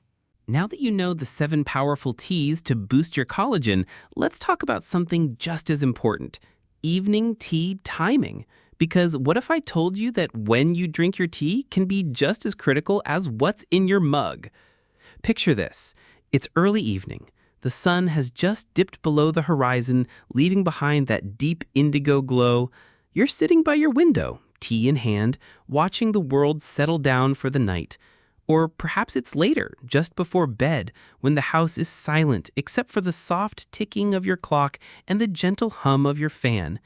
Now that you know the 7 powerful teas to boost your collagen, let's talk about something just as important: evening tea timing. Because what if I told you that when you drink your tea can be just as critical as what's in your mug? Picture this. It's early evening. The sun has just dipped below the horizon, leaving behind that deep indigo glow. You're sitting by your window, tea in hand, watching the world settle down for the night. Or perhaps it's later, just before bed, when the house is silent except for the soft ticking of your clock and the gentle hum of your fan.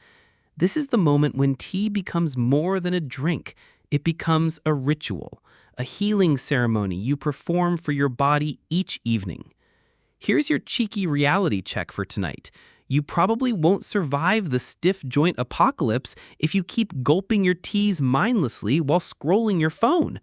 This is the moment when tea becomes more than a drink. It becomes a ritual, a healing ceremony you perform for your body each evening. Here's your cheeky reality check for tonight. You probably won't survive the stiff joint apocalypse if you keep gulping your teas mindlessly while scrolling your phone.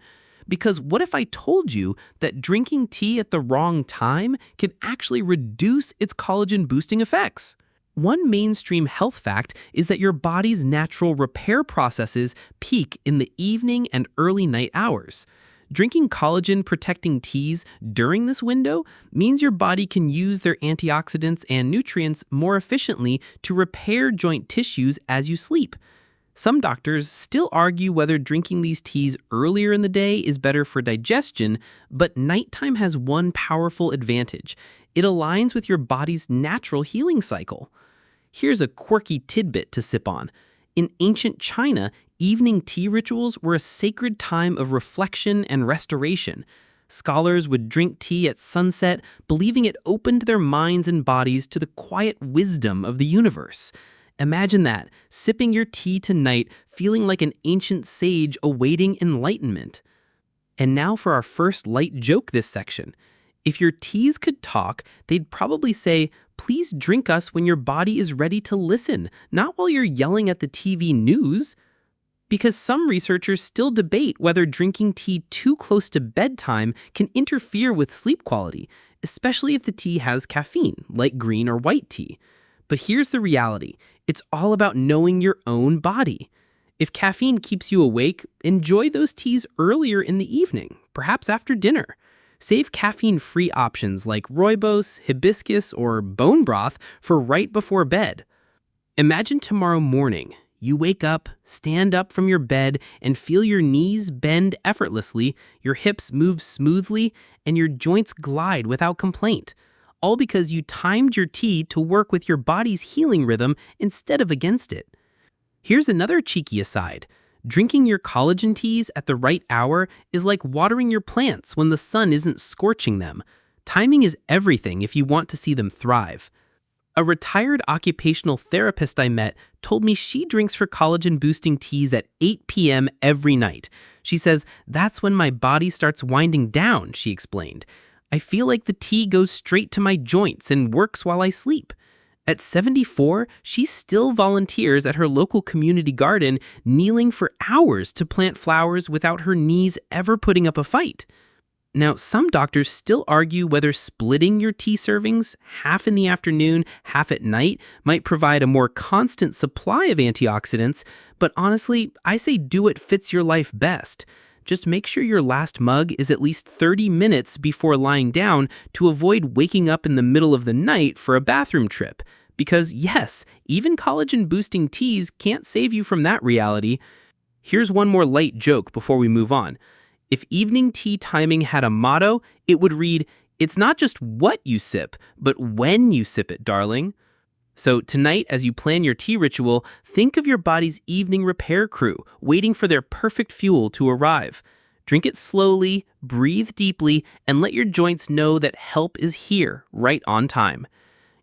Because what if I told you that drinking tea at the wrong time can actually reduce its collagen-boosting effects? One mainstream health fact is that your body's natural repair processes peak in the evening and early night hours. Drinking collagen-protecting teas during this window means your body can use their antioxidants and nutrients more efficiently to repair joint tissues as you sleep. Some doctors still argue whether drinking these teas earlier in the day is better for digestion, but nighttime has one powerful advantage. It aligns with your body's natural healing cycle. Here's a quirky tidbit to sip on. In ancient China, evening tea rituals were a sacred time of reflection and restoration. Scholars would drink tea at sunset, believing it opened their minds and bodies to the quiet wisdom of the universe. Imagine that, sipping your tea tonight, feeling like an ancient sage awaiting enlightenment. And now for our first light joke this section. If your teas could talk, they'd probably say, "Please drink us when your body is ready to listen, not while you're yelling at the TV news." Because some researchers still debate whether drinking tea too close to bedtime can interfere with sleep quality, especially if the tea has caffeine, like green or white tea. But here's the reality. It's all about knowing your own body. If caffeine keeps you awake, enjoy those teas earlier in the evening, perhaps after dinner. Save caffeine-free options like rooibos, hibiscus, or bone broth for right before bed. Imagine tomorrow morning. You wake up, stand up from your bed, and feel your knees bend effortlessly, your hips move smoothly, and your joints glide without complaint. All because you timed your tea to work with your body's healing rhythm instead of against it. Here's another cheeky aside. Drinking your collagen teas at the right hour is like watering your plants when the sun isn't scorching them. Timing is everything if you want to see them thrive. A retired occupational therapist I met told me she drinks her collagen-boosting teas at 8 p.m. every night. She says, "That's when my body starts winding down," she explained. "I feel like the tea goes straight to my joints and works while I sleep." At 74, she still volunteers at her local community garden, kneeling for hours to plant flowers without her knees ever putting up a fight. Now, some doctors still argue whether splitting your tea servings, half in the afternoon, half at night, might provide a more constant supply of antioxidants, but honestly, I say do what fits your life best. Just make sure your last mug is at least 30 minutes before lying down to avoid waking up in the middle of the night for a bathroom trip. Because yes, even collagen-boosting teas can't save you from that reality. Here's one more light joke before we move on. If evening tea timing had a motto, it would read, "It's not just what you sip, but when you sip it, darling." So tonight, as you plan your tea ritual, think of your body's evening repair crew, waiting for their perfect fuel to arrive. Drink it slowly, breathe deeply, and let your joints know that help is here, right on time.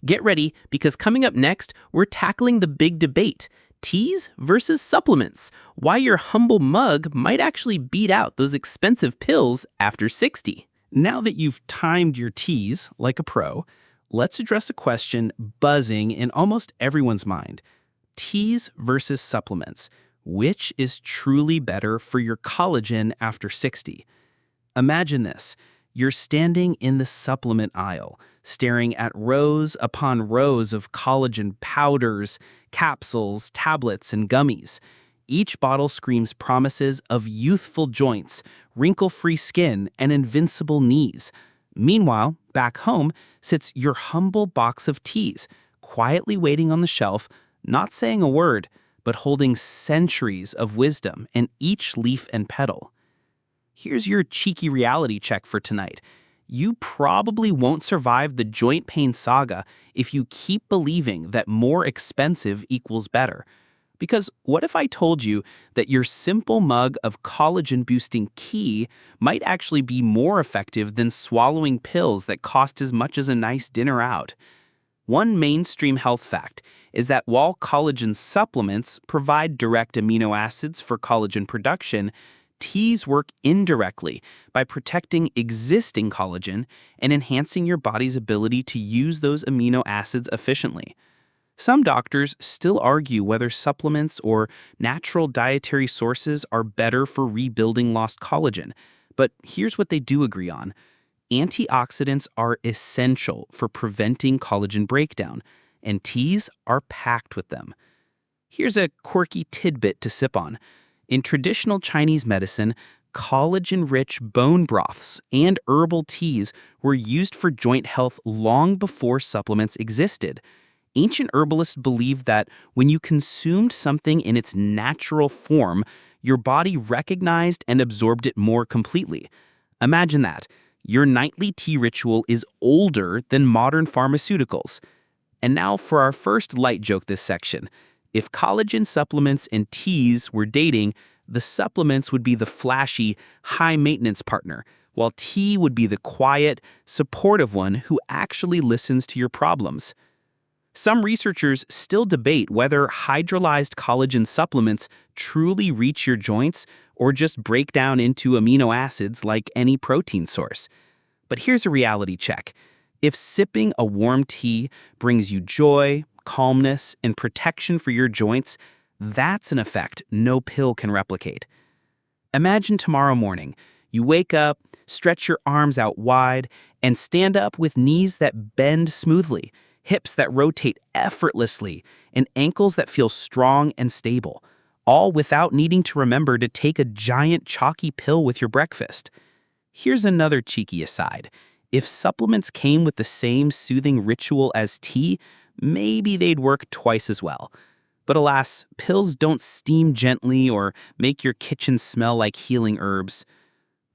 Get ready, because coming up next, we're tackling the big debate. Teas versus supplements. Why your humble mug might actually beat out those expensive pills after 60. Now that you've timed your teas like a pro, let's address a question buzzing in almost everyone's mind. Teas versus supplements. Which is truly better for your collagen after 60? Imagine this. You're standing in the supplement aisle, staring at rows upon rows of collagen powders, capsules, tablets, and gummies. Each bottle screams promises of youthful joints, wrinkle-free skin, and invincible knees. Meanwhile, back home sits your humble box of teas, quietly waiting on the shelf, not saying a word, but holding centuries of wisdom in each leaf and petal. Here's your cheeky reality check for tonight. You probably won't survive the joint pain saga if you keep believing that more expensive equals better. Because what if I told you that your simple mug of collagen-boosting tea might actually be more effective than swallowing pills that cost as much as a nice dinner out? One mainstream health fact is that while collagen supplements provide direct amino acids for collagen production, teas work indirectly by protecting existing collagen and enhancing your body's ability to use those amino acids efficiently. Some doctors still argue whether supplements or natural dietary sources are better for rebuilding lost collagen, but here's what they do agree on. Antioxidants are essential for preventing collagen breakdown, and teas are packed with them. Here's a quirky tidbit to sip on. In traditional Chinese medicine, collagen-rich bone broths and herbal teas were used for joint health long before supplements existed. Ancient herbalists believed that when you consumed something in its natural form, your body recognized and absorbed it more completely. Imagine that. Your nightly tea ritual is older than modern pharmaceuticals. And now for our first light joke this section. If collagen supplements and teas were dating, the supplements would be the flashy, high-maintenance partner, while tea would be the quiet, supportive one who actually listens to your problems. Some researchers still debate whether hydrolyzed collagen supplements truly reach your joints or just break down into amino acids like any protein source. But here's a reality check. If sipping a warm tea brings you joy, calmness, and protection for your joints, that's an effect no pill can replicate. Imagine tomorrow morning, you wake up, stretch your arms out wide, and stand up with knees that bend smoothly, hips that rotate effortlessly, and ankles that feel strong and stable, all without needing to remember to take a giant chalky pill with your breakfast. Here's another cheeky aside. If supplements came with the same soothing ritual as tea, maybe they'd work twice as well. But alas, pills don't steam gently or make your kitchen smell like healing herbs.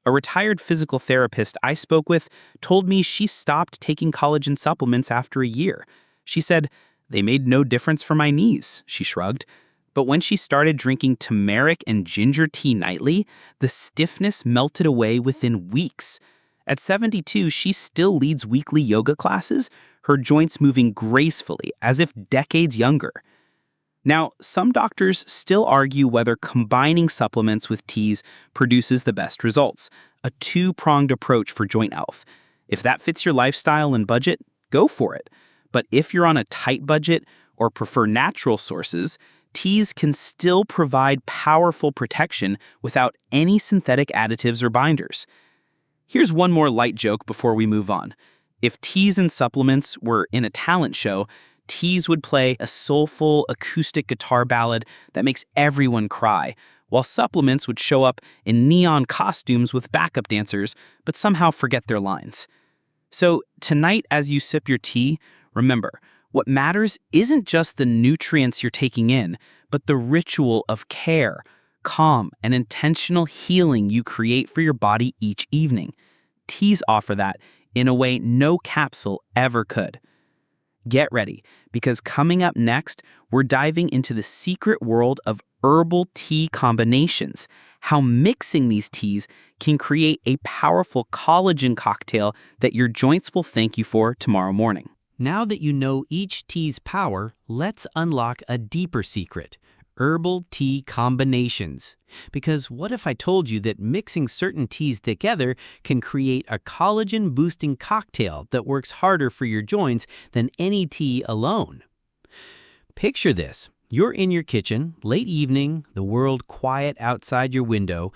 A retired physical therapist I spoke with told me she stopped taking collagen supplements after a year. She said, "They made no difference for my knees," she shrugged. But when she started drinking turmeric and ginger tea nightly, the stiffness melted away within weeks. At 72, she still leads weekly yoga classes, her joints moving gracefully, as if decades younger. Now, some doctors still argue whether combining supplements with teas produces the best results, a two-pronged approach for joint health. If that fits your lifestyle and budget, go for it. But if you're on a tight budget or prefer natural sources, teas can still provide powerful protection without any synthetic additives or binders. Here's one more light joke before we move on. If teas and supplements were in a talent show, teas would play a soulful acoustic guitar ballad that makes everyone cry, while supplements would show up in neon costumes with backup dancers, but somehow forget their lines. So tonight, as you sip your tea, remember, what matters isn't just the nutrients you're taking in, but the ritual of care, calm, and intentional healing you create for your body each evening. Teas offer that in a way no capsule ever could. Get ready, because coming up next, we're diving into the secret world of herbal tea combinations, how mixing these teas can create a powerful collagen cocktail that your joints will thank you for tomorrow morning. Now that you know each tea's power, let's unlock a deeper secret: herbal tea combinations. Because what if I told you that mixing certain teas together can create a collagen-boosting cocktail that works harder for your joints than any tea alone? Picture this. You're in your kitchen, late evening, the world quiet outside your window.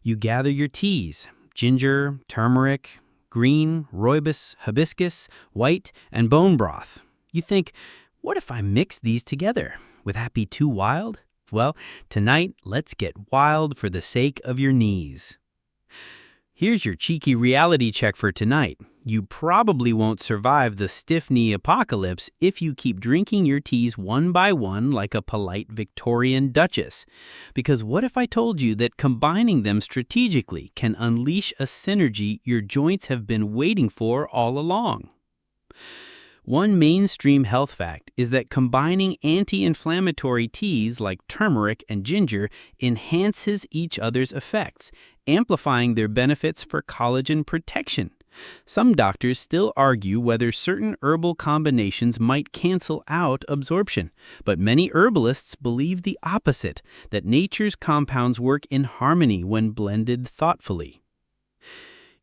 You gather your teas: ginger, turmeric, green, rooibos, hibiscus, white, and bone broth. You think, what if I mix these together? Would that be too wild? Well, tonight, let's get wild for the sake of your knees. Here's your cheeky reality check for tonight. You probably won't survive the stiff knee apocalypse if you keep drinking your teas one by one like a polite Victorian duchess. Because what if I told you that combining them strategically can unleash a synergy your joints have been waiting for all along? One mainstream health fact is that combining anti-inflammatory teas like turmeric and ginger enhances each other's effects, amplifying their benefits for collagen protection. Some doctors still argue whether certain herbal combinations might cancel out absorption, but many herbalists believe the opposite, that nature's compounds work in harmony when blended thoughtfully.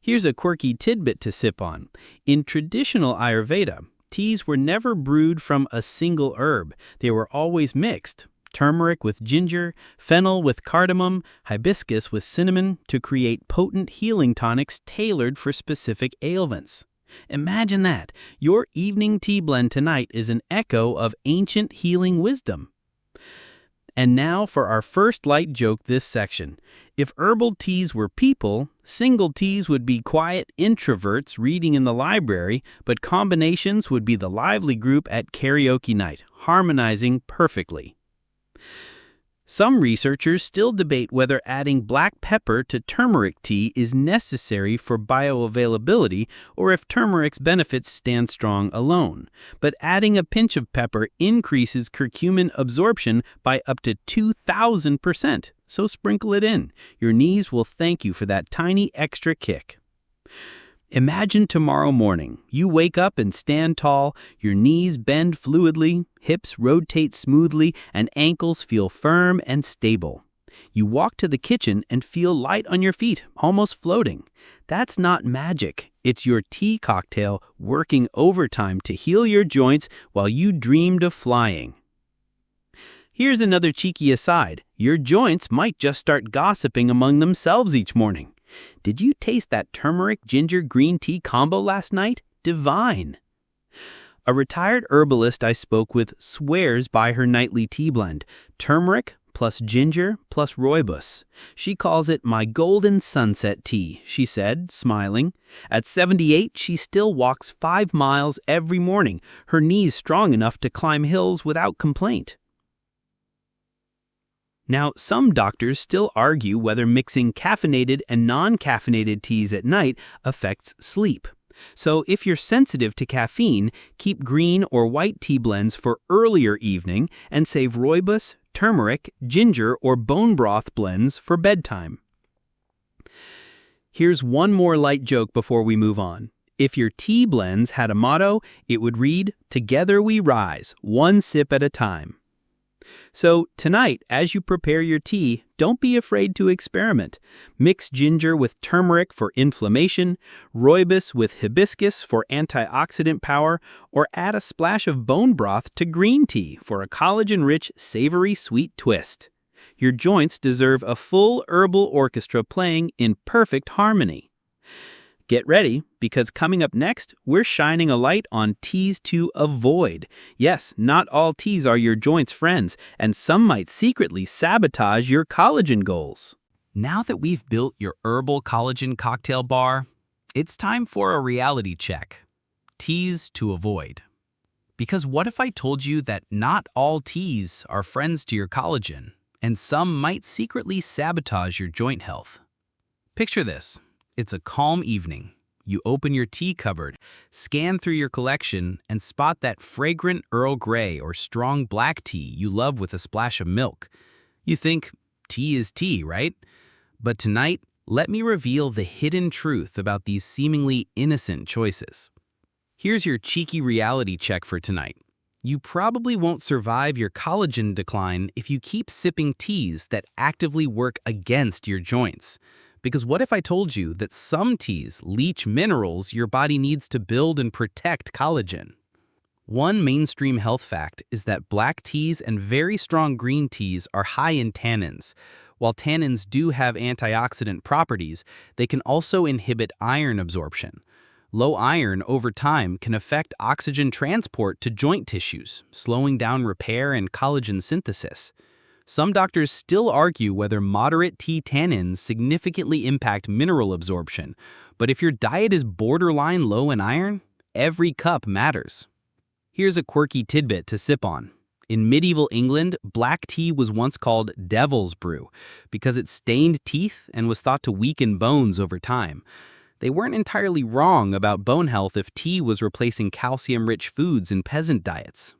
Here's a quirky tidbit to sip on. In traditional Ayurveda, teas were never brewed from a single herb. They were always mixed: turmeric with ginger, fennel with cardamom, hibiscus with cinnamon, to create potent healing tonics tailored for specific ailments. Imagine that. Your evening tea blend tonight is an echo of ancient healing wisdom. And now for our first light joke this section. If herbal teas were people, single teas would be quiet introverts reading in the library, but combinations would be the lively group at karaoke night, harmonizing perfectly. Some researchers still debate whether adding black pepper to turmeric tea is necessary for bioavailability or if turmeric's benefits stand strong alone. But adding a pinch of pepper increases curcumin absorption by up to 2,000%. So sprinkle it in. Your knees will thank you for that tiny extra kick. Imagine tomorrow morning. You wake up and stand tall, your knees bend fluidly, hips rotate smoothly, and ankles feel firm and stable. You walk to the kitchen and feel light on your feet, almost floating. That's not magic. It's your tea cocktail working overtime to heal your joints while you dreamed of flying. Here's another cheeky aside. Your joints might just start gossiping among themselves each morning. Did you taste that turmeric ginger green tea combo last night? Divine! A retired herbalist I spoke with swears by her nightly tea blend, turmeric plus ginger plus rooibos. She calls it my golden sunset tea, she said, smiling. At 78, she still walks 5 miles every morning, her knees strong enough to climb hills without complaint. Now, some doctors still argue whether mixing caffeinated and non-caffeinated teas at night affects sleep. So if you're sensitive to caffeine, keep green or white tea blends for earlier evening and save rooibos, turmeric, ginger, or bone broth blends for bedtime. Here's one more light joke before we move on. If your tea blends had a motto, it would read, "Together we rise, one sip at a time." So tonight, as you prepare your tea, don't be afraid to experiment. Mix ginger with turmeric for inflammation, rooibos with hibiscus for antioxidant power, or add a splash of bone broth to green tea for a collagen-rich, savory sweet twist. Your joints deserve a full herbal orchestra playing in perfect harmony. Get ready, because coming up next, we're shining a light on teas to avoid. Yes, not all teas are your joints' friends, and some might secretly sabotage your collagen goals. Now that we've built your herbal collagen cocktail bar, it's time for a reality check. Teas to avoid. Because what if I told you that not all teas are friends to your collagen, and some might secretly sabotage your joint health? Picture this. It's a calm evening. You open your tea cupboard, scan through your collection, and spot that fragrant Earl Grey or strong black tea you love with a splash of milk. You think, tea is tea, right? But tonight, let me reveal the hidden truth about these seemingly innocent choices. Here's your cheeky reality check for tonight. You probably won't survive your collagen decline if you keep sipping teas that actively work against your joints. Because what if I told you that some teas leach minerals your body needs to build and protect collagen? One mainstream health fact is that black teas and very strong green teas are high in tannins. While tannins do have antioxidant properties, they can also inhibit iron absorption. Low iron over time can affect oxygen transport to joint tissues, slowing down repair and collagen synthesis. Some doctors still argue whether moderate tea tannins significantly impact mineral absorption, but if your diet is borderline low in iron, every cup matters. Here's a quirky tidbit to sip on. In medieval England, black tea was once called devil's brew because it stained teeth and was thought to weaken bones over time. They weren't entirely wrong about bone health if tea was replacing calcium-rich foods in peasant diets.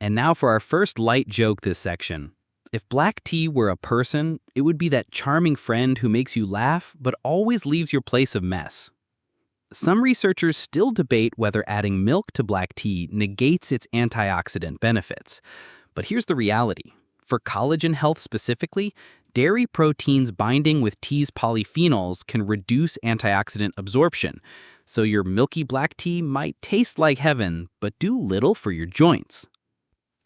And now for our first light joke this section. If black tea were a person, it would be that charming friend who makes you laugh but always leaves your place a mess. Some researchers still debate whether adding milk to black tea negates its antioxidant benefits. But here's the reality. For collagen health specifically, dairy proteins binding with tea's polyphenols can reduce antioxidant absorption, so your milky black tea might taste like heaven but do little for your joints.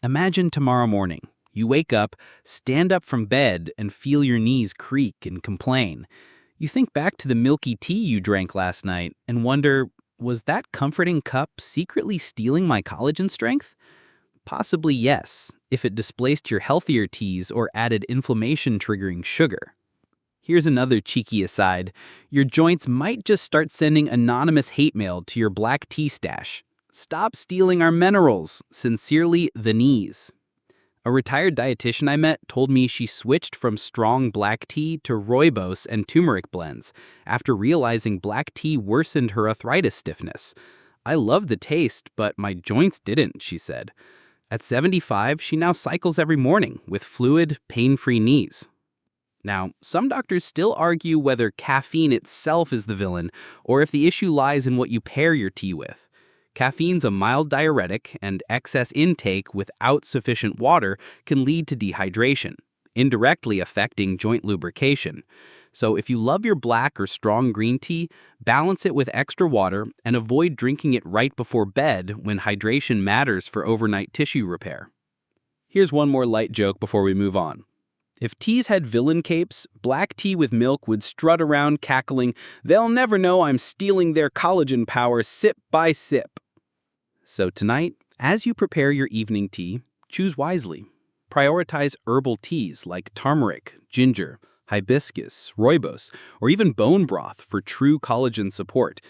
Imagine tomorrow morning. You wake up, stand up from bed, and feel your knees creak and complain. You think back to the milky tea you drank last night and wonder, was that comforting cup secretly stealing my collagen strength? Possibly yes, if it displaced your healthier teas or added inflammation-triggering sugar. Here's another cheeky aside. Your joints might just start sending anonymous hate mail to your black tea stash. Stop stealing our minerals. Sincerely, the knees. A retired dietitian I met told me she switched from strong black tea to rooibos and turmeric blends after realizing black tea worsened her arthritis stiffness. I love the taste, but my joints didn't, she said. At 75, she now cycles every morning with fluid, pain-free knees. Now, some doctors still argue whether caffeine itself is the villain or if the issue lies in what you pair your tea with. Caffeine's a mild diuretic, and excess intake without sufficient water can lead to dehydration, indirectly affecting joint lubrication. So if you love your black or strong green tea, balance it with extra water and avoid drinking it right before bed when hydration matters for overnight tissue repair. Here's one more light joke before we move on. If teas had villain capes, black tea with milk would strut around cackling, "They'll never know I'm stealing their collagen power sip by sip." So tonight, as you prepare your evening tea, choose wisely. Prioritize herbal teas like turmeric, ginger, hibiscus, rooibos, or even bone broth for true collagen support.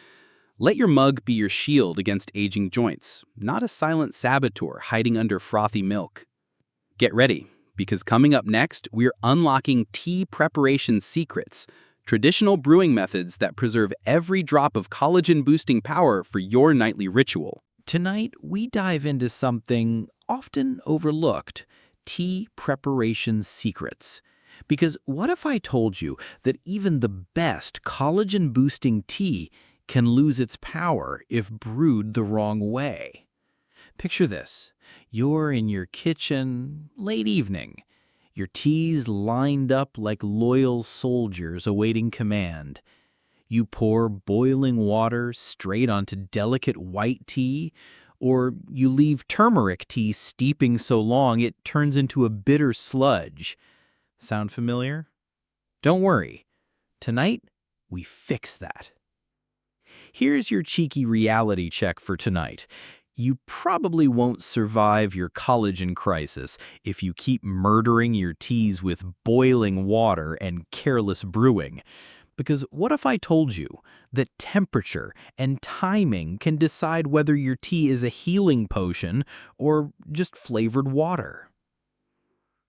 Let your mug be your shield against aging joints, not a silent saboteur hiding under frothy milk. Get ready, because coming up next, we're unlocking tea preparation secrets, traditional brewing methods that preserve every drop of collagen-boosting power for your nightly ritual. Tonight, we dive into something often overlooked, tea preparation secrets. Because what if I told you that even the best collagen-boosting tea can lose its power if brewed the wrong way? Picture this. You're in your kitchen, late evening. Your tea's lined up like loyal soldiers awaiting command. You pour boiling water straight onto delicate white tea, or you leave turmeric tea steeping so long it turns into a bitter sludge. Sound familiar? Don't worry. Tonight, we fix that. Here's your cheeky reality check for tonight. You probably won't survive your collagen crisis if you keep murdering your teas with boiling water and careless brewing. Because what if I told you that temperature and timing can decide whether your tea is a healing potion or just flavored water?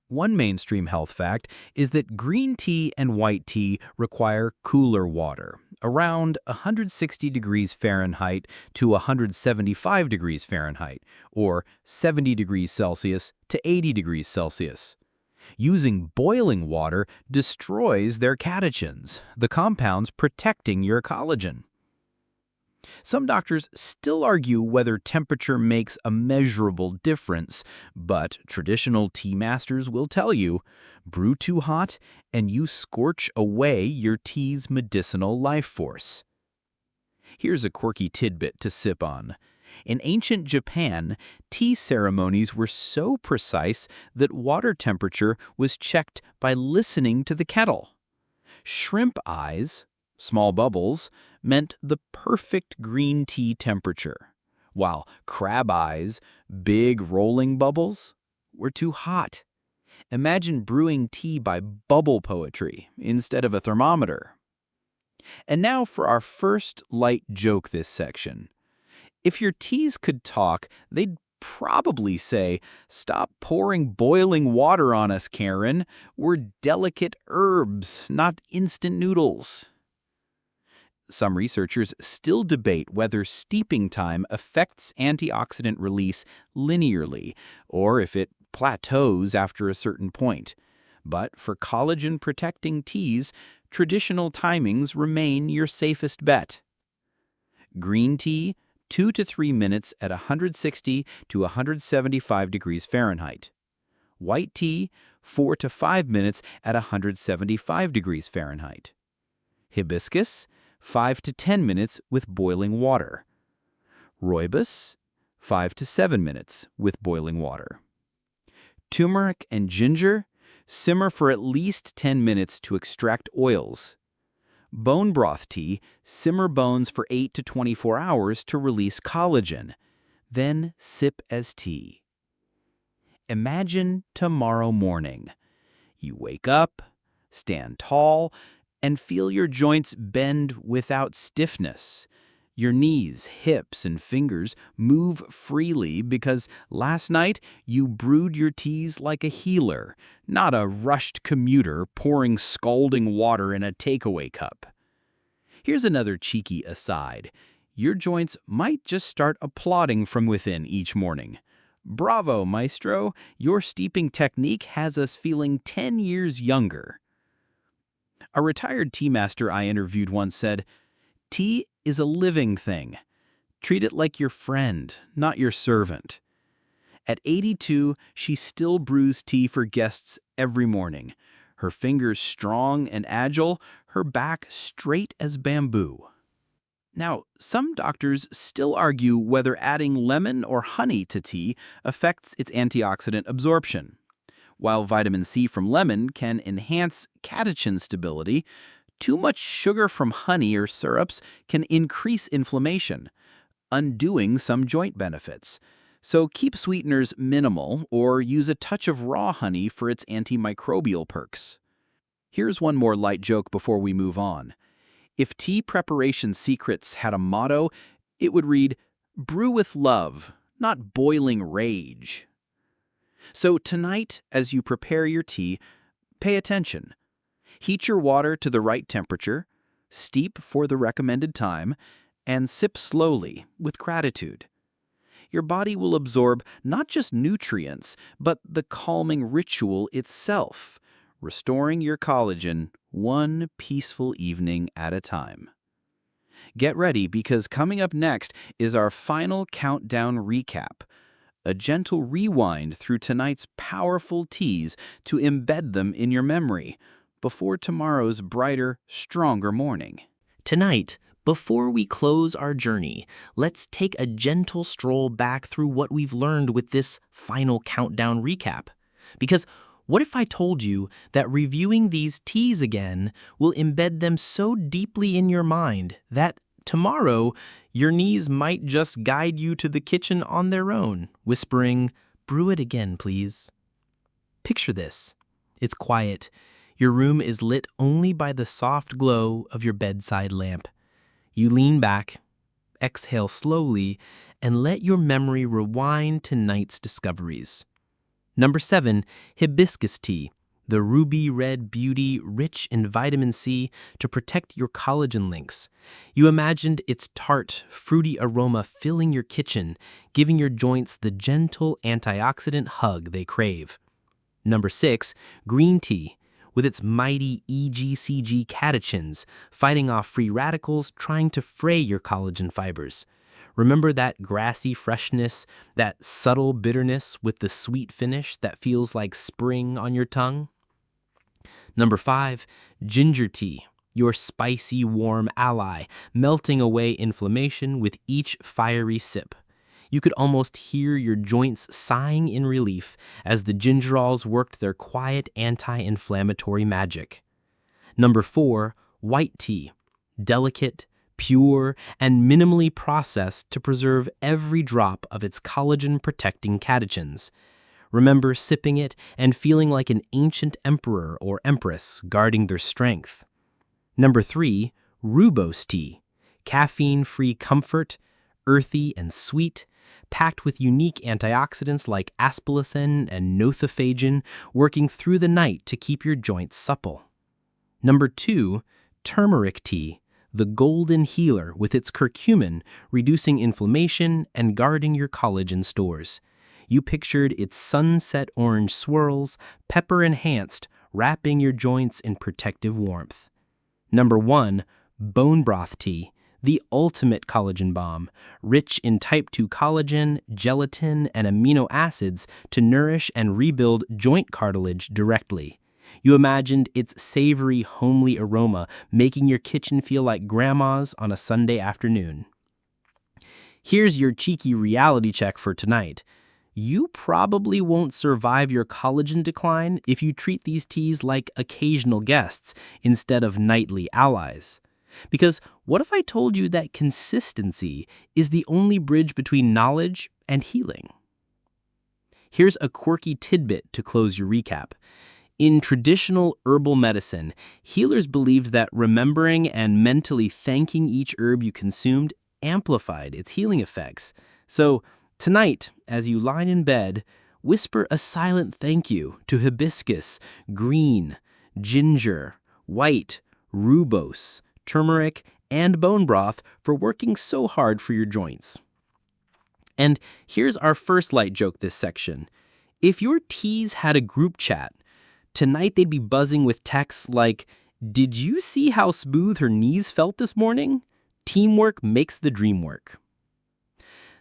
One mainstream health fact is that green tea and white tea require cooler water, around 160 degrees Fahrenheit to 175 degrees Fahrenheit, or 70 degrees Celsius to 80 degrees Celsius. Using boiling water destroys their catechins, the compounds protecting your collagen. Some doctors still argue whether temperature makes a measurable difference, but traditional tea masters will tell you, brew too hot and you scorch away your tea's medicinal life force. Here's a quirky tidbit to sip on. In ancient Japan, tea ceremonies were so precise that water temperature was checked by listening to the kettle. Shrimp eyes, small bubbles, meant the perfect green tea temperature, while crab eyes, big rolling bubbles, were too hot. Imagine brewing tea by bubble poetry instead of a thermometer. And now for our first light joke this section. If your teas could talk, they'd probably say, "Stop pouring boiling water on us, Karen. We're delicate herbs, not instant noodles." Some researchers still debate whether steeping time affects antioxidant release linearly, or if it plateaus after a certain point. But for collagen-protecting teas, traditional timings remain your safest bet. Green tea, 2 to 3 minutes at 160 to 175 degrees Fahrenheit. White tea, 4 to 5 minutes at 175 degrees Fahrenheit. Hibiscus, 5 to 10 minutes with boiling water. Rooibos, 5 to 7 minutes with boiling water. Turmeric and ginger, simmer for at least 10 minutes to extract oils. Bone broth tea, simmer bones for 8 to 24 hours to release collagen. Then sip as tea. Imagine tomorrow morning. You wake up, stand tall, and feel your joints bend without stiffness. Your knees, hips, and fingers move freely because last night you brewed your teas like a healer, not a rushed commuter pouring scalding water in a takeaway cup. Here's another cheeky aside. Your joints might just start applauding from within each morning. Bravo, maestro, your steeping technique has us feeling 10 years younger. A retired tea master I interviewed once said, "Tea is a living thing. Treat it like your friend, not your servant." At 82, she still brews tea for guests every morning. Her fingers strong and agile, her back straight as bamboo. Now, some doctors still argue whether adding lemon or honey to tea affects its antioxidant absorption. While vitamin C from lemon can enhance catechin stability, too much sugar from honey or syrups can increase inflammation, undoing some joint benefits. So keep sweeteners minimal or use a touch of raw honey for its antimicrobial perks. Here's one more light joke before we move on. If tea preparation secrets had a motto, it would read, "Brew with love, not boiling rage." So tonight, as you prepare your tea, pay attention. Heat your water to the right temperature, steep for the recommended time, and sip slowly with gratitude. Your body will absorb not just nutrients, but the calming ritual itself, restoring your collagen one peaceful evening at a time. Get ready because coming up next is our final countdown recap, a gentle rewind through tonight's powerful teas to embed them in your memory before tomorrow's brighter, stronger morning. Tonight, before we close our journey, let's take a gentle stroll back through what we've learned with this final countdown recap. Because what if I told you that reviewing these teas again will embed them so deeply in your mind that tomorrow your knees might just guide you to the kitchen on their own, whispering, "Brew it again, please." Picture this. It's quiet. Your room is lit only by the soft glow of your bedside lamp. You lean back, exhale slowly, and let your memory rewind to night's discoveries. Number 7, hibiscus tea, the ruby red beauty rich in vitamin C to protect your collagen links. You imagined its tart, fruity aroma filling your kitchen, giving your joints the gentle antioxidant hug they crave. Number 6, green tea, with its mighty EGCG catechins fighting off free radicals trying to fray your collagen fibers. Remember that grassy freshness, that subtle bitterness with the sweet finish that feels like spring on your tongue? Number 5, ginger tea, your spicy, warm ally, melting away inflammation with each fiery sip. You could almost hear your joints sighing in relief as the gingerols worked their quiet anti-inflammatory magic. Number 4, white tea, delicate, pure, and minimally processed to preserve every drop of its collagen-protecting catechins. Remember sipping it and feeling like an ancient emperor or empress guarding their strength. Number 3, rooibos tea, caffeine-free comfort, earthy and sweet, packed with unique antioxidants like aspilacin and nothofagin, working through the night to keep your joints supple. Number 2, turmeric tea, the golden healer with its curcumin, reducing inflammation and guarding your collagen stores. You pictured its sunset orange swirls, pepper-enhanced, wrapping your joints in protective warmth. Number 1, bone broth tea, the ultimate collagen bomb, rich in type 2 collagen, gelatin, and amino acids to nourish and rebuild joint cartilage directly. You imagined its savory, homely aroma making your kitchen feel like grandma's on a Sunday afternoon. Here's your cheeky reality check for tonight. You probably won't survive your collagen decline if you treat these teas like occasional guests instead of nightly allies. Because what if I told you that consistency is the only bridge between knowledge and healing? Here's a quirky tidbit to close your recap. In traditional herbal medicine, healers believed that remembering and mentally thanking each herb you consumed amplified its healing effects. So tonight, as you lie in bed, whisper a silent thank you to hibiscus, green, ginger, white, rooibos, turmeric, and bone broth for working so hard for your joints. And here's our first light joke this section. If your teas had a group chat, tonight they'd be buzzing with texts like, "Did you see how smooth her knees felt this morning? Teamwork makes the dream work."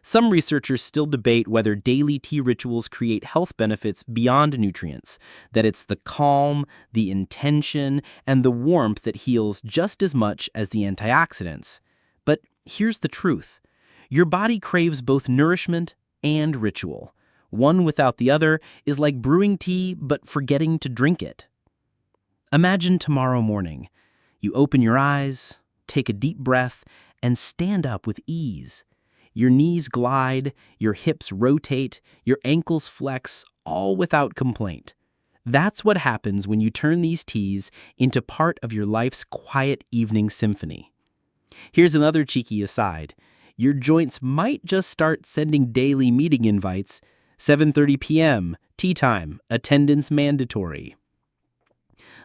Some researchers still debate whether daily tea rituals create health benefits beyond nutrients, that it's the calm, the intention, and the warmth that heals just as much as the antioxidants. But here's the truth. Your body craves both nourishment and ritual. One without the other is like brewing tea but forgetting to drink it. Imagine tomorrow morning. You open your eyes, take a deep breath, and stand up with ease. Your knees glide, your hips rotate, your ankles flex, all without complaint. That's what happens when you turn these teas into part of your life's quiet evening symphony. Here's another cheeky aside. Your joints might just start sending daily meeting invites, 7:30 p.m., Tea time, attendance mandatory.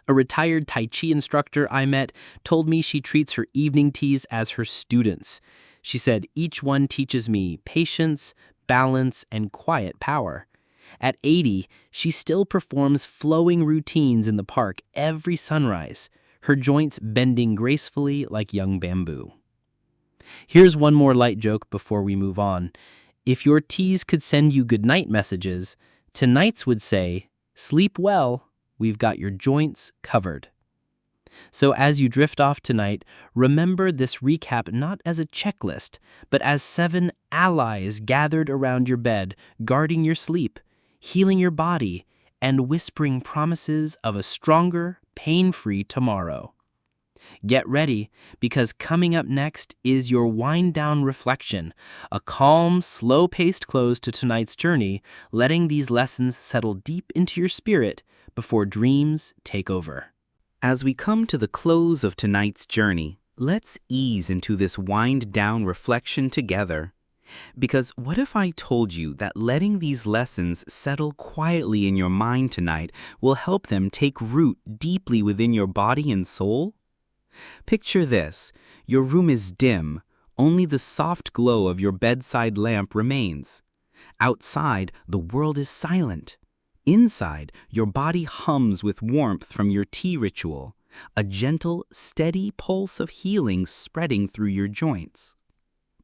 A retired Tai Chi instructor I met told me she treats her evening teas as her students. She said, each one teaches me patience, balance, and quiet power. At 80, she still performs flowing routines in the park every sunrise, her joints bending gracefully like young bamboo. Here's one more light joke before we move on. If your teas could send you goodnight messages, tonight's would say, sleep well, we've got your joints covered. So as you drift off tonight, remember this recap not as a checklist, but as 7 allies gathered around your bed, guarding your sleep, healing your body, and whispering promises of a stronger, pain-free tomorrow. Get ready, because coming up next is your wind-down reflection, a calm, slow-paced close to tonight's journey, letting these lessons settle deep into your spirit before dreams take over. As we come to the close of tonight's journey, let's ease into this wind-down reflection together. Because what if I told you that letting these lessons settle quietly in your mind tonight will help them take root deeply within your body and soul? Picture this. Your room is dim. Only the soft glow of your bedside lamp remains. Outside, the world is silent. Inside, your body hums with warmth from your tea ritual, a gentle, steady pulse of healing spreading through your joints.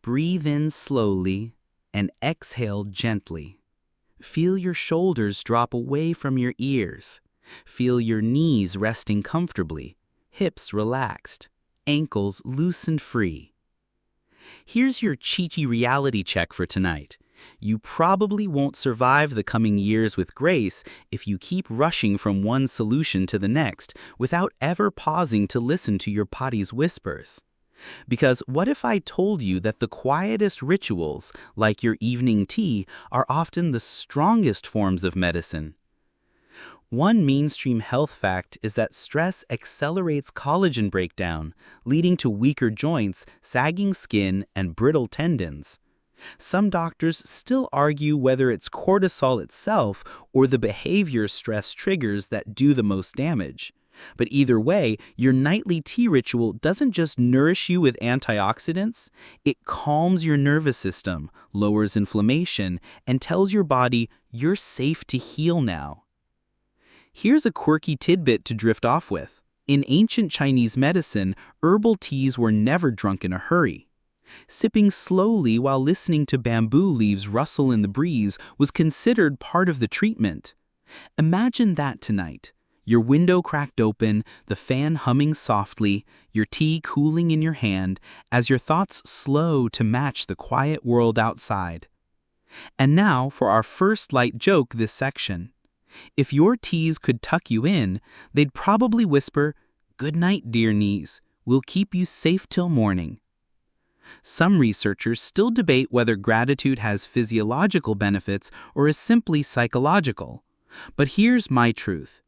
Breathe in slowly and exhale gently. Feel your shoulders drop away from your ears. Feel your knees resting comfortably, hips relaxed, ankles loose and free. Here's your Chi-Chi reality check for tonight. You probably won't survive the coming years with grace if you keep rushing from one solution to the next without ever pausing to listen to your body's whispers. Because what if I told you that the quietest rituals, like your evening tea, are often the strongest forms of medicine? One mainstream health fact is that stress accelerates collagen breakdown, leading to weaker joints, sagging skin, and brittle tendons. Some doctors still argue whether it's cortisol itself or the behavior stress triggers that do the most damage. But either way, your nightly tea ritual doesn't just nourish you with antioxidants, it calms your nervous system, lowers inflammation, and tells your body you're safe to heal now. Here's a quirky tidbit to drift off with. In ancient Chinese medicine, herbal teas were never drunk in a hurry. Sipping slowly while listening to bamboo leaves rustle in the breeze was considered part of the treatment. Imagine that tonight. Your window cracked open, the fan humming softly, your tea cooling in your hand, as your thoughts slow to match the quiet world outside. And now for our first light joke this section. If your teas could tuck you in, they'd probably whisper, "Good night, dear knees. We'll keep you safe till morning." Some researchers still debate whether gratitude has physiological benefits or is simply psychological. But here's my truth.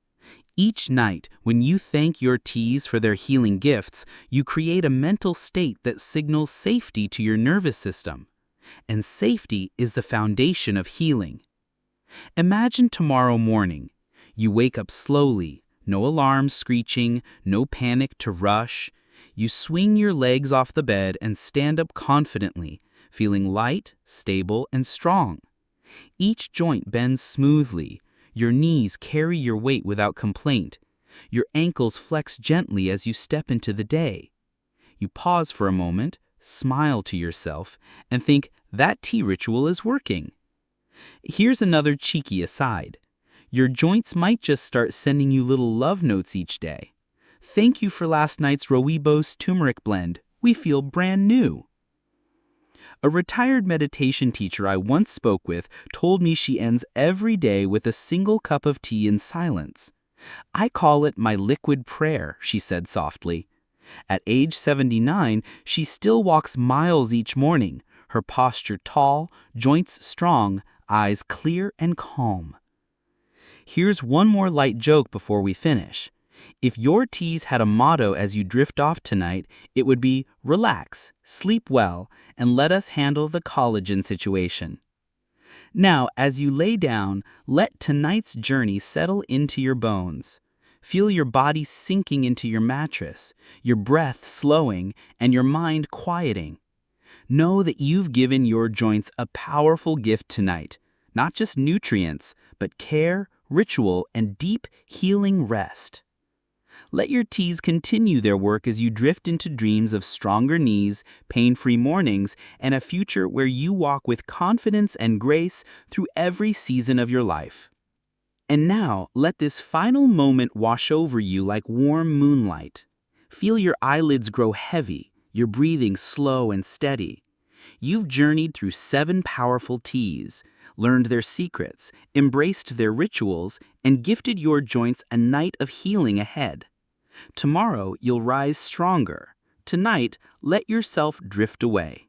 Each night, when you thank your teas for their healing gifts, you create a mental state that signals safety to your nervous system. And safety is the foundation of healing. Imagine tomorrow morning. You wake up slowly, no alarm screeching, no panic to rush. You swing your legs off the bed and stand up confidently, feeling light, stable, and strong. Each joint bends smoothly. Your knees carry your weight without complaint. Your ankles flex gently as you step into the day. You pause for a moment, smile to yourself, and think that tea ritual is working. Here's another cheeky aside. Your joints might just start sending you little love notes each day. Thank you for last night's Rooibos turmeric blend. We feel brand new. A retired meditation teacher I once spoke with told me she ends every day with a single cup of tea in silence. I call it my liquid prayer, she said softly. At age 79, she still walks miles each morning, her posture tall, joints strong, eyes clear and calm. Here's one more light joke before we finish. If your teas had a motto as you drift off tonight, it would be relax, sleep well, and let us handle the collagen situation. Now, as you lay down, let tonight's journey settle into your bones. Feel your body sinking into your mattress, your breath slowing, and your mind quieting. Know that you've given your joints a powerful gift tonight, not just nutrients, but care, ritual, and deep healing rest. Let your teas continue their work as you drift into dreams of stronger knees, pain-free mornings, and a future where you walk with confidence and grace through every season of your life. And now, let this final moment wash over you like warm moonlight. Feel your eyelids grow heavy, your breathing slow and steady. You've journeyed through 7 powerful teas, learned their secrets, embraced their rituals, and gifted your joints a night of healing ahead. Tomorrow, you'll rise stronger. Tonight, let yourself drift away.